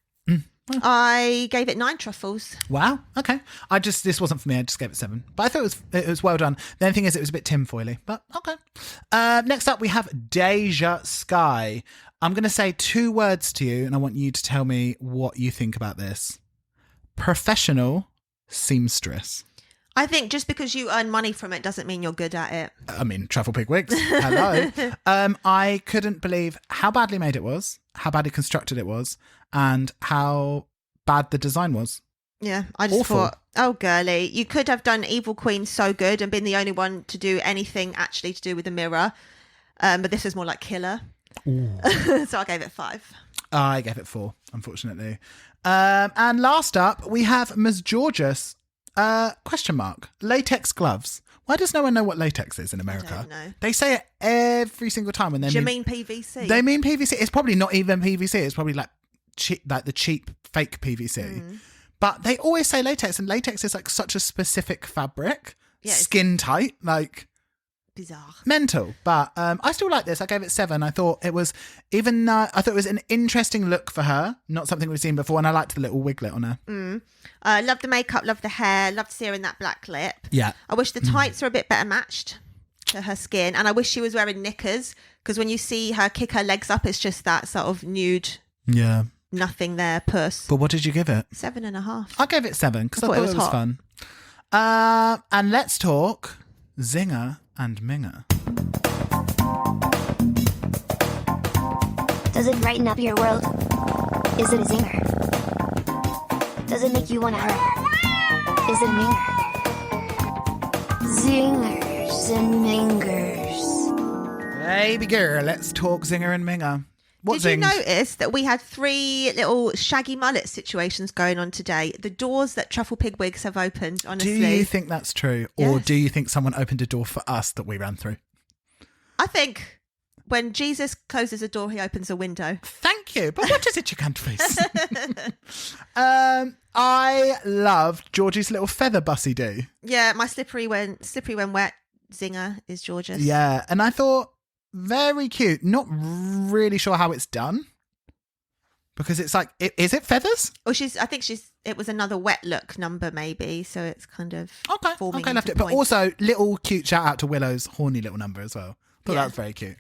Speaker 2: I gave it 9 truffles.
Speaker 1: Wow. Okay. This wasn't for me. I just gave it 7. But I thought it was well done. The only thing is it was a bit tinfoily, but okay. Next up we have Deja Sky. I'm going to say 2 words to you, and I want you to tell me what you think about this. Professional seamstress.
Speaker 2: I think just because you earn money from it doesn't mean you're good at it.
Speaker 1: I mean, Truffle Pig Wigs. Hello. I couldn't believe how badly made it was, how badly constructed it was, and how bad the design was.
Speaker 2: Yeah, I just
Speaker 1: Awful.
Speaker 2: thought, oh, girly, you could have done Evil Queen so good and been the only one to do anything actually to do with the mirror. But this was more like Killer. So I gave it 5.
Speaker 1: I gave it 4, unfortunately. And last up, we have Ms. Georges. Question mark. Latex gloves. Why does no one know what latex is in America?
Speaker 2: don't know.
Speaker 1: They say it every single time when they
Speaker 2: Do you
Speaker 1: mean
Speaker 2: mean PVC?
Speaker 1: they mean PVC. It's probably not even PVC. It's probably like the cheap fake PVC. But they always say latex, and latex is like such a specific fabric,
Speaker 2: Yeah, it's-
Speaker 1: skin tight, like
Speaker 2: Bizarre.
Speaker 1: mental. But I still like this. I gave it 7. I thought it was I thought it was an interesting look for her, not something we've seen before, and I liked the little wiglet on her.
Speaker 2: Love the makeup, love the hair, loved seeing her in that black lip.
Speaker 1: Yeah.
Speaker 2: I wish the tights were a bit better matched to her skin, and I wish she was wearing knickers because when you see her kick her legs up, it's just that sort of nude,
Speaker 1: Yeah.
Speaker 2: nothing there puss.
Speaker 1: But what did you give it?
Speaker 2: 7.5.
Speaker 1: I gave it 7 because I thought it was
Speaker 2: hot.
Speaker 1: fun. And let's talk Zinger and Minger.
Speaker 7: Does it brighten up your world? Is it a zinger? Does it make you want to hurry? Is it a minger? Zingers and mingers.
Speaker 1: Baby girl, let's talk Zinger and Minger. What
Speaker 2: Did you
Speaker 1: zinged?
Speaker 2: notice that we had 3 little shaggy mullet situations going on today? The doors that Truffle Pig Wigs have opened, honestly.
Speaker 1: Do you think that's true? Or
Speaker 2: Yes.
Speaker 1: do you think someone opened a door for us that we ran through?
Speaker 2: I think when Jesus closes a door, he opens a window.
Speaker 1: Thank you. But what is it, you can't face? I loved Georgie's little feather bussy do.
Speaker 2: Yeah, my slippery when wet zinger is George's.
Speaker 1: Yeah, and I thought very cute. Not really sure how it's done. Because it's like, is it feathers?
Speaker 2: Or I think it was another wet look number maybe, so it's kind of forming
Speaker 1: left
Speaker 2: into
Speaker 1: it. But
Speaker 2: points.
Speaker 1: also, little cute shout out to Willow's horny little number as well. Thought that was very cute.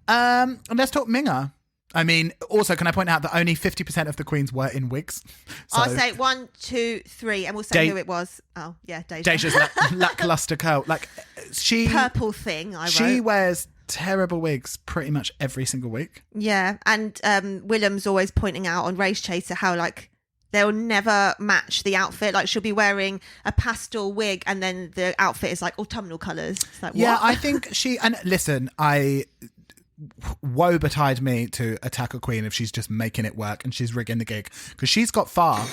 Speaker 1: And let's talk Minga. I mean, also, can I point out that only 50% of the queens were in wigs? So
Speaker 2: I'll say 1, 2, 3, and we'll say who it was. Oh, yeah, Deja.
Speaker 1: Deja's lackluster curl. Like,
Speaker 2: Purple thing, I wrote.
Speaker 1: She wears terrible wigs pretty much every single week.
Speaker 2: Yeah, and Willem's always pointing out on Race Chaser how, like, they'll never match the outfit. Like, she'll be wearing a pastel wig and then the outfit is, like, autumnal colours. It's like,
Speaker 1: Yeah,
Speaker 2: what?
Speaker 1: I think and listen, woe betide me to attack a queen if she's just making it work and she's rigging the gig, because she's got far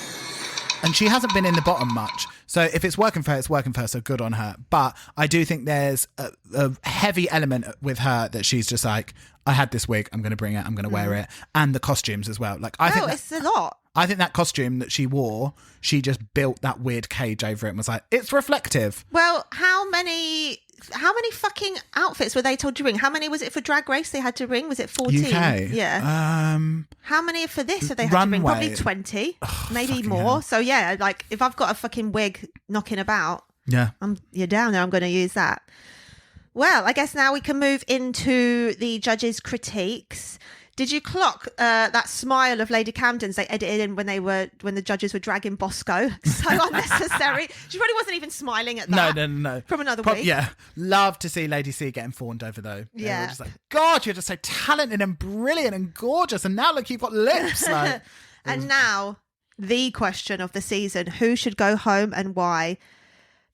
Speaker 1: and she hasn't been in the bottom much. So if it's working for her, it's working for her, so good on her. But I do think there's a heavy element with her that she's just like, I had this wig, I'm going to bring it, I'm going to wear it. And the costumes as well. Like, I think
Speaker 2: it's a lot.
Speaker 1: I think that costume that she wore, she just built that weird cage over it and was like, it's reflective.
Speaker 2: Well, how many fucking outfits were they told to bring? How many was it for Drag Race they had to bring? Was it 14?
Speaker 1: UK.
Speaker 2: Yeah. How many for this have they had to bring? Probably 20, maybe more.
Speaker 1: Hell.
Speaker 2: So yeah, like if I've got a fucking wig knocking about,
Speaker 1: Yeah.
Speaker 2: you're down there, I'm going to use that. Well, I guess now we can move into the judges' critiques. Did you clock that smile of Lady Camden's they edited in when the judges were dragging Bosco? So unnecessary. She probably wasn't even smiling at that.
Speaker 1: No.
Speaker 2: From another week.
Speaker 1: Yeah. Love to see Lady C getting fawned over though. They
Speaker 2: Yeah.
Speaker 1: were just like, God, you're just so talented and brilliant and gorgeous. And now look, you've got lips. Like,
Speaker 2: And now, the question of the season: who should go home and why?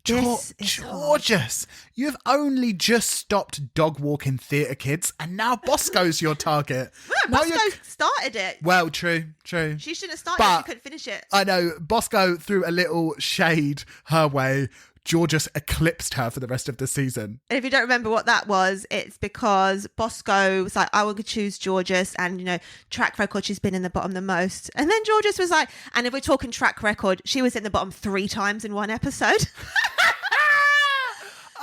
Speaker 2: This is hard.
Speaker 1: gorgeous. You've only just stopped dog walking theatre kids, and now Bosco's your target.
Speaker 2: No,
Speaker 1: Now
Speaker 2: Bosco started it.
Speaker 1: Well, true.
Speaker 2: She shouldn't have started
Speaker 1: But-
Speaker 2: it. She couldn't finish it.
Speaker 1: I know Bosco threw a little shade her way. Georges eclipsed her for the rest of the season.
Speaker 2: And if you don't remember what that was, it's because Bosco was like, I will choose Georges, and track record, she's been in the bottom the most. And then Georges was like, and if we're talking track record, she was in the bottom 3 times in one episode.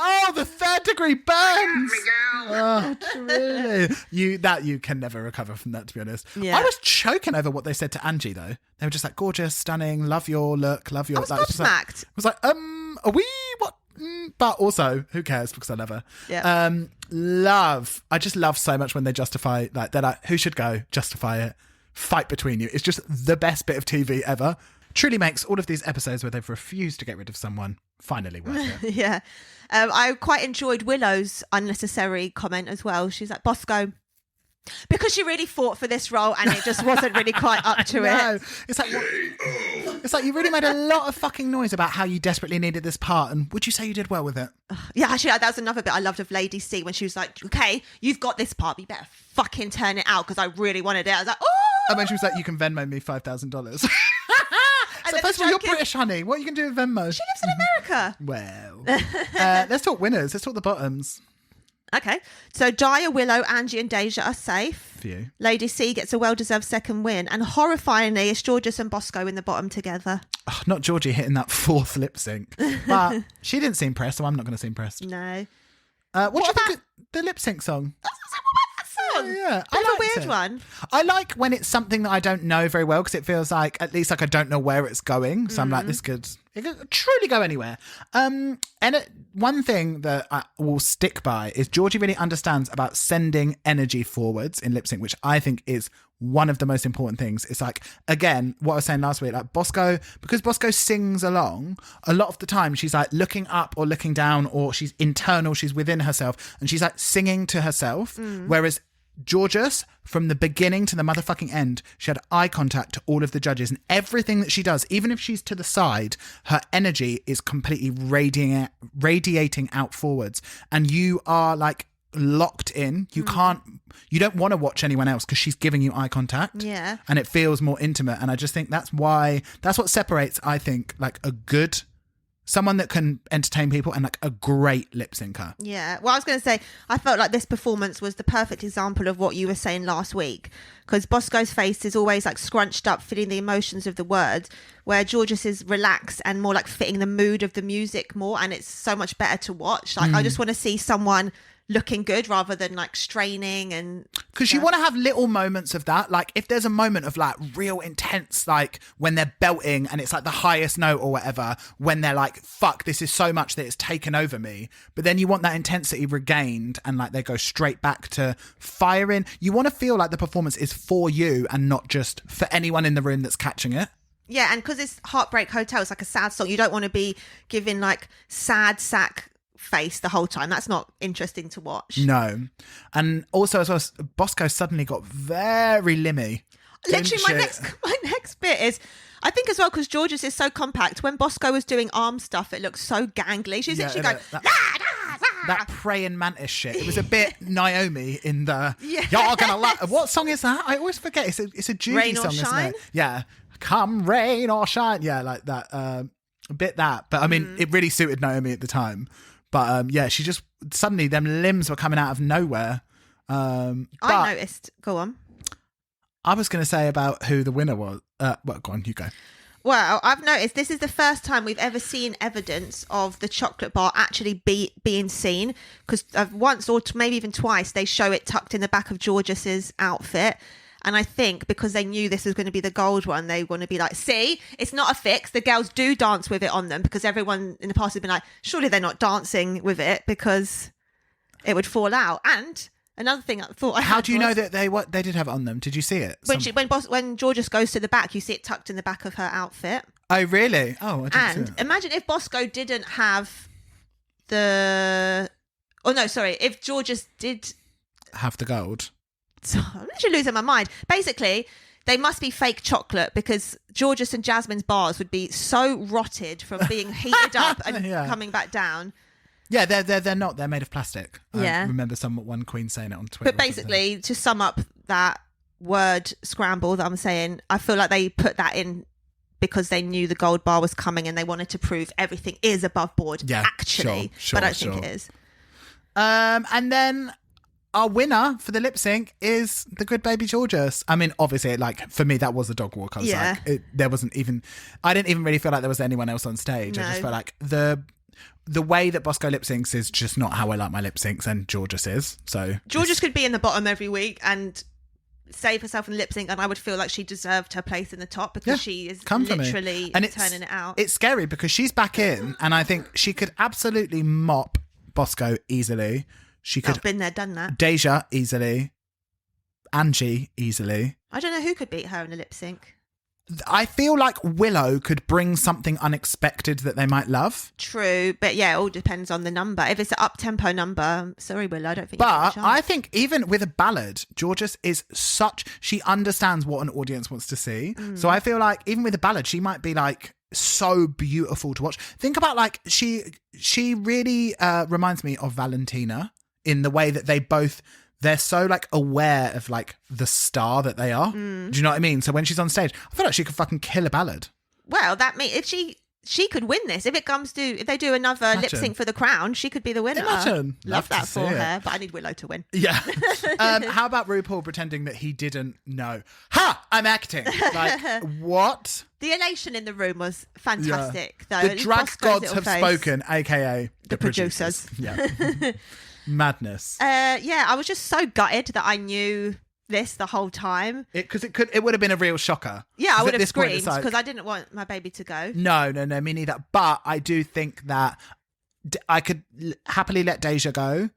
Speaker 1: Oh, the 3rd degree burns. Oh, truly. You can never recover from that, to be honest.
Speaker 2: Yeah.
Speaker 1: I was choking over what they said to Angie, though. They were just like, gorgeous, stunning, love your look, love your...
Speaker 2: I was
Speaker 1: I
Speaker 2: gobsmacked.
Speaker 1: was like, are we... What? But also, who cares? Because I love her.
Speaker 2: Yeah.
Speaker 1: I just love so much when they justify... Like, they're like, who should go? Justify it. Fight between you. It's just the best bit of TV ever. Truly makes all of these episodes where they've refused to get rid of someone finally worth it.
Speaker 2: Yeah. I quite enjoyed Willow's unnecessary comment as well. She's like, Bosco, because she really fought for this role and it just wasn't really quite up to
Speaker 1: No,
Speaker 2: it.
Speaker 1: it's like you really made a lot of fucking noise about how you desperately needed this part, and would you say you did well with it?
Speaker 2: Yeah, actually, that was another bit I loved of Lady C when she was like, okay, you've got this part, but you better fucking turn it out because I really wanted it. I was like, oh!
Speaker 1: And when she was like, you can Venmo me $5,000. So
Speaker 2: then
Speaker 1: first
Speaker 2: the
Speaker 1: of all, you're
Speaker 2: joke is-
Speaker 1: British, honey. What are you going to do with Venmo?
Speaker 2: She lives in America.
Speaker 1: Well, let's talk winners. Let's talk the bottoms.
Speaker 2: Okay, so Daya, Willow, Angie and Deja are safe.
Speaker 1: For you.
Speaker 2: Lady C gets a well-deserved second win, and horrifyingly, it's Georges and Bosco in the bottom together.
Speaker 1: Oh, not Georgie hitting that 4th lip sync. But she didn't seem impressed, so I'm not going to seem impressed.
Speaker 2: No.
Speaker 1: What do you think of the lip sync song? Yeah,
Speaker 2: Bit of a
Speaker 1: liked
Speaker 2: weird
Speaker 1: it.
Speaker 2: one.
Speaker 1: I like when it's something that I don't know very well, because it feels like at least like I don't know where it's going. So I'm like, it could truly go anywhere. One thing that I will stick by is Georgie really understands about sending energy forwards in lip sync, which I think is one of the most important things. It's like, again, what I was saying last week, like Bosco, because Bosco sings along, a lot of the time she's like looking up or looking down, or she's internal, she's within herself, and she's like singing to herself. Whereas Georges, from the beginning to the motherfucking end, she had eye contact to all of the judges, and everything that she does, even if she's to the side, her energy is completely radiating out forwards, and you are like locked in. You don't want to watch anyone else because she's giving you eye contact.
Speaker 2: Yeah.
Speaker 1: And it feels more intimate, and I just think that's what separates, I think, like a good someone that can entertain people and like a great lip syncer.
Speaker 2: Yeah. Well, I was going to say, I felt like this performance was the perfect example of what you were saying last week, because Bosco's face is always like scrunched up, fitting the emotions of the words, where Georges is relaxed and more like fitting the mood of the music more. And it's so much better to watch. Like, I just want to see someone looking good rather than like straining. And
Speaker 1: because you want to have little moments of that, like if there's a moment of like real intense, like when they're belting and it's like the highest note or whatever, when they're like, fuck, this is so much that it's taken over me, but then you want that intensity regained and like they go straight back to firing. You want to feel like the performance is for you and not just for anyone in the room that's catching it.
Speaker 2: Yeah, and because it's Heartbreak Hotel, it's like a sad song, you don't want to be giving like sad sack face the whole time. That's not interesting to watch.
Speaker 1: No. And also as well, Bosco suddenly got very limmy.
Speaker 2: Literally my next bit is, I think as well, because Georges is so compact, when Bosco was doing arm stuff it looks so gangly. She's literally going
Speaker 1: that praying mantis shit. It was a bit Naomi in the You're gonna love. What song is that? I always forget. It's a Judy
Speaker 2: Rain or
Speaker 1: song,
Speaker 2: Shine?
Speaker 1: isn't it? Yeah. Come rain or shine. Yeah, like that. A bit that. But I mean, it really suited Naomi at the time. But yeah, she just suddenly them limbs were coming out of nowhere.
Speaker 2: I noticed. Go on.
Speaker 1: I was going to say about who the winner was. Well, go on, you go.
Speaker 2: Well, I've noticed this is the first time we've ever seen evidence of the chocolate bar actually being seen, because once or maybe even twice they show it tucked in the back of Georges's outfit. And I think because they knew this was going to be the gold one, they want to be like, see, it's not a fix. The girls do dance with it on them, because everyone in the past has been like, surely they're not dancing with it because it would fall out. And another thing I thought
Speaker 1: How do you know that they did have it on them? Did you see it?
Speaker 2: When Georges goes to the back, you see it tucked in the back of her outfit.
Speaker 1: Oh, really? Oh, I didn't see it.
Speaker 2: Imagine if Bosco didn't have if Georges did
Speaker 1: have the gold.
Speaker 2: So I'm literally losing my mind. Basically, they must be fake chocolate, because Georges and Jasmine's bars would be so rotted from being heated up and coming back down.
Speaker 1: Yeah, they're not. They're made of plastic.
Speaker 2: Yeah.
Speaker 1: I remember one queen saying it on Twitter.
Speaker 2: But basically, to sum up that word scramble that I'm saying, I feel like they put that in because they knew the gold bar was coming and they wanted to prove everything is above board.
Speaker 1: Yeah,
Speaker 2: actually,
Speaker 1: sure,
Speaker 2: but I don't think it is.
Speaker 1: And then our winner for the lip sync is the good baby Georges. I mean, obviously, like for me, that was a dog walk. I was like, there wasn't even. I didn't even really feel like there was anyone else on stage.
Speaker 2: No.
Speaker 1: I just felt like the way that Bosco lip syncs is just not how I like my lip syncs, and Georges is. So
Speaker 2: Georges could be in the bottom every week and save herself in the lip sync, and I would feel like she deserved her place in the top, because she is literally turning it out.
Speaker 1: It's scary because she's back in, and I think she could absolutely mop Bosco easily. She could
Speaker 2: have been there, done that.
Speaker 1: Deja easily, Angie easily.
Speaker 2: I don't know who could beat her in a lip sync.
Speaker 1: I feel like Willow could bring something unexpected that they might love.
Speaker 2: True, but yeah, it all depends on the number. If it's an up-tempo number, sorry, Willow, I don't think.
Speaker 1: But I think even with a ballad, Georges is she understands what an audience wants to see. So I feel like even with a ballad, she might be like so beautiful to watch. Think about like she really reminds me of Valentina in the way that they're so like aware of like the star that they are. Do you know what I mean? So when she's on stage, I feel like she could fucking kill a ballad.
Speaker 2: Well, that means if she could win this. If they do another lip sync for the crown, she could be the winner.
Speaker 1: Imagine.
Speaker 2: Love that for her, but I need Willow to win.
Speaker 1: Yeah. How about RuPaul pretending that he didn't know? Ha! I'm acting. Like, what?
Speaker 2: The elation in the room was fantastic, though.
Speaker 1: The drag gods have spoken, aka
Speaker 2: the producers.
Speaker 1: Yeah. Madness.
Speaker 2: Yeah, I was just so gutted that I knew this the whole time.
Speaker 1: Because it would have been a real shocker.
Speaker 2: Yeah, I would have screamed because I didn't want my baby to go.
Speaker 1: No, me neither. But I do think that I could happily let Deja go.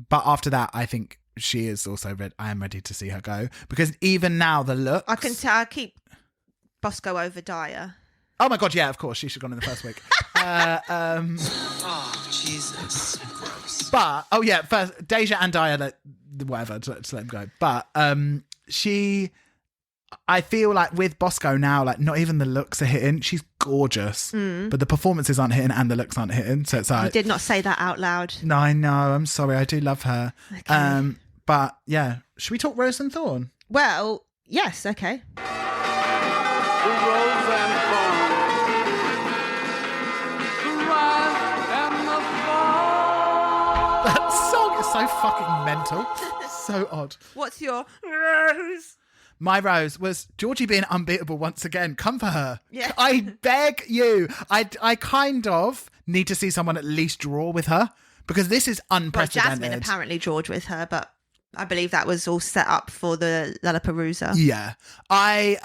Speaker 1: But after that, I think she is also I am ready to see her go, because even now the looks.
Speaker 2: I can tell. I keep Bosco over Dyer.
Speaker 1: Oh my god, yeah, of course she should have gone in the first week.
Speaker 8: Oh Jesus, gross.
Speaker 1: But first Deja and Dyer, whatever, to let them go. But I feel like with Bosco now, like not even the looks are hitting. She's gorgeous, but the performances aren't hitting and the looks aren't hitting. So it's like,
Speaker 2: you did not say that out loud.
Speaker 1: No, I know. I'm sorry. I do love her.
Speaker 2: Okay.
Speaker 1: But yeah, should we talk Rose and Thorn?
Speaker 2: Well, yes. Okay.
Speaker 9: Rose and Thorn.
Speaker 1: so fucking mental. So odd.
Speaker 2: What's your rose?
Speaker 1: My rose was Georgie being unbeatable once again. Come for her.
Speaker 2: Yeah.
Speaker 1: I beg you. I kind of need to see someone at least draw with her because this is
Speaker 2: Well,
Speaker 1: unprecedented.
Speaker 2: Jasmine apparently drawed with her, but I believe that was all set up for the Lollapalooza.
Speaker 1: Yeah. I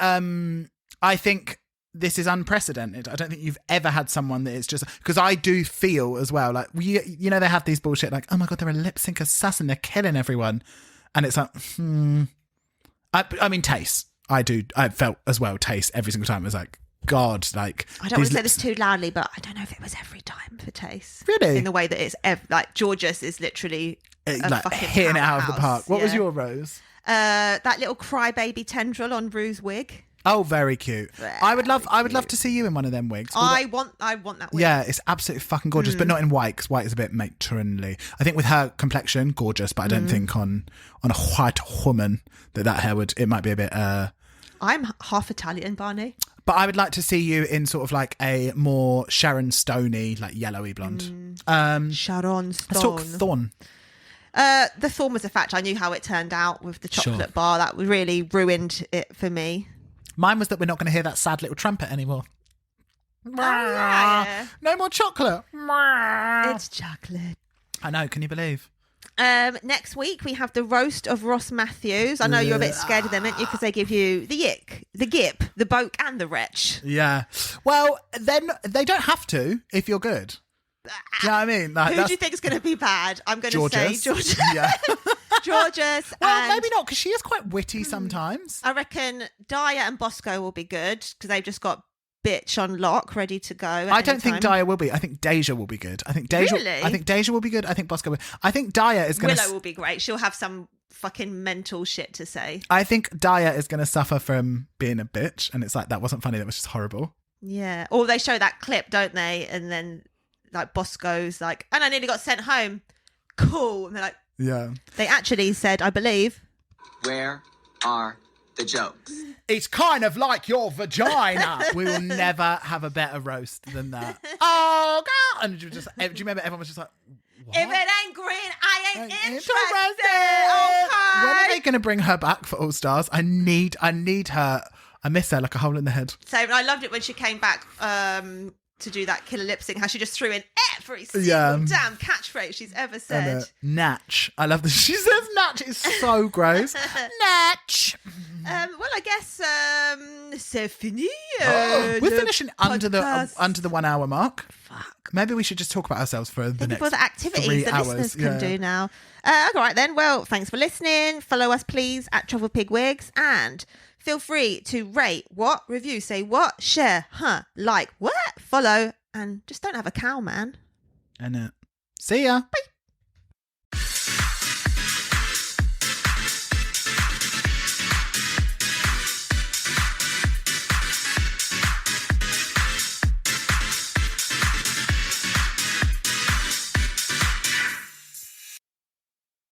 Speaker 1: think this is unprecedented. I don't think you've ever had someone that is just because I do feel as well like you know they have these bullshit like, oh my god, they're a lip sync assassin, they're killing everyone, and it's like I mean Taste. I felt as well Taste every single time. It was like, God, like
Speaker 2: I don't want to say this too loudly, but I don't know if it was every time for Taste.
Speaker 1: Really?
Speaker 2: In the way that it's like Georges is literally
Speaker 1: like
Speaker 2: fucking
Speaker 1: hitting it out of the
Speaker 2: powerhouse.
Speaker 1: park. What was
Speaker 2: Yeah.
Speaker 1: your rose?
Speaker 2: That little crybaby tendril on Rue's wig.
Speaker 1: Oh, very cute. I would love to see you in one of them wigs.
Speaker 2: I want that wig.
Speaker 1: Yeah, it's absolutely fucking gorgeous, but not in white, because white is a bit matronly. I think with her complexion, gorgeous, but I don't think on a white woman that hair it might be a bit...
Speaker 2: I'm half Italian, Barney.
Speaker 1: But I would like to see you in sort of like a more Sharon Stoney, like yellowy blonde.
Speaker 2: Sharon
Speaker 1: Let's talk
Speaker 2: Stone.
Speaker 1: Thorn.
Speaker 2: The thorn was a fact. I knew how it turned out with the chocolate bar. That really ruined it for me.
Speaker 1: Mine was that we're not going to hear that sad little trumpet anymore.
Speaker 2: Yeah.
Speaker 1: No more chocolate.
Speaker 2: It's chocolate.
Speaker 1: I know, can you believe?
Speaker 2: Next week we have the roast of Ross Matthews. I know you're a bit scared of them, aren't you? Because they give you the yick, the gip, the boke, and the wretch.
Speaker 1: Yeah. Well, then they don't have to if you're good. Do you know what I mean? Like,
Speaker 2: Who do you think is going to be bad? I'm going to say Georges.
Speaker 1: Yeah.
Speaker 2: Georges.
Speaker 1: Well,
Speaker 2: and
Speaker 1: maybe not, because she is quite witty sometimes.
Speaker 2: I reckon Daya and Bosco will be good because they've just got bitch on lock, ready to go.
Speaker 1: I don't think Daya will be. I think Deja will be good. I think Deja.
Speaker 2: Really?
Speaker 1: I think Deja will be good. I think Bosco will. I think Daya is going to.
Speaker 2: Willow will be great. She'll have some fucking mental shit to say.
Speaker 1: I think Daya is going to suffer from being a bitch, and it's like that wasn't funny. That was just horrible.
Speaker 2: Yeah. Or they show that clip, don't they? And then like Bosco's like, and I nearly got sent home. Cool. And they're like,
Speaker 1: Yeah.
Speaker 2: they actually said, I believe.
Speaker 8: Where are the jokes?
Speaker 1: It's kind of like your vagina. We will never have a better roast than that. Oh God! And do you remember everyone was just like, what?
Speaker 2: If it ain't green, I ain't interested.
Speaker 1: When
Speaker 2: Okay.
Speaker 1: are they going to bring her back for All Stars? I need her. I miss her like a hole in the head.
Speaker 2: So I loved it when she came back to do that killer lip sync, how she just threw in every single damn catchphrase she's ever said.
Speaker 1: Natch. I love that she says natch. It's so gross. Natch.
Speaker 2: Well, I guess c'est fini.
Speaker 1: We're
Speaker 2: le
Speaker 1: finishing under
Speaker 2: podcast.
Speaker 1: the 1 hour mark.
Speaker 2: Fuck.
Speaker 1: Maybe we should just talk about ourselves for the
Speaker 2: Think
Speaker 1: next
Speaker 2: of all the activities
Speaker 1: 3
Speaker 2: the
Speaker 1: hours.
Speaker 2: listeners can do now. All right then. Well, thanks for listening. Follow us, please, at Truffle Pig Wigs, and feel free to rate, review, say what, share, like, follow, and just don't have a cow, man.
Speaker 1: And see ya.
Speaker 2: Bye.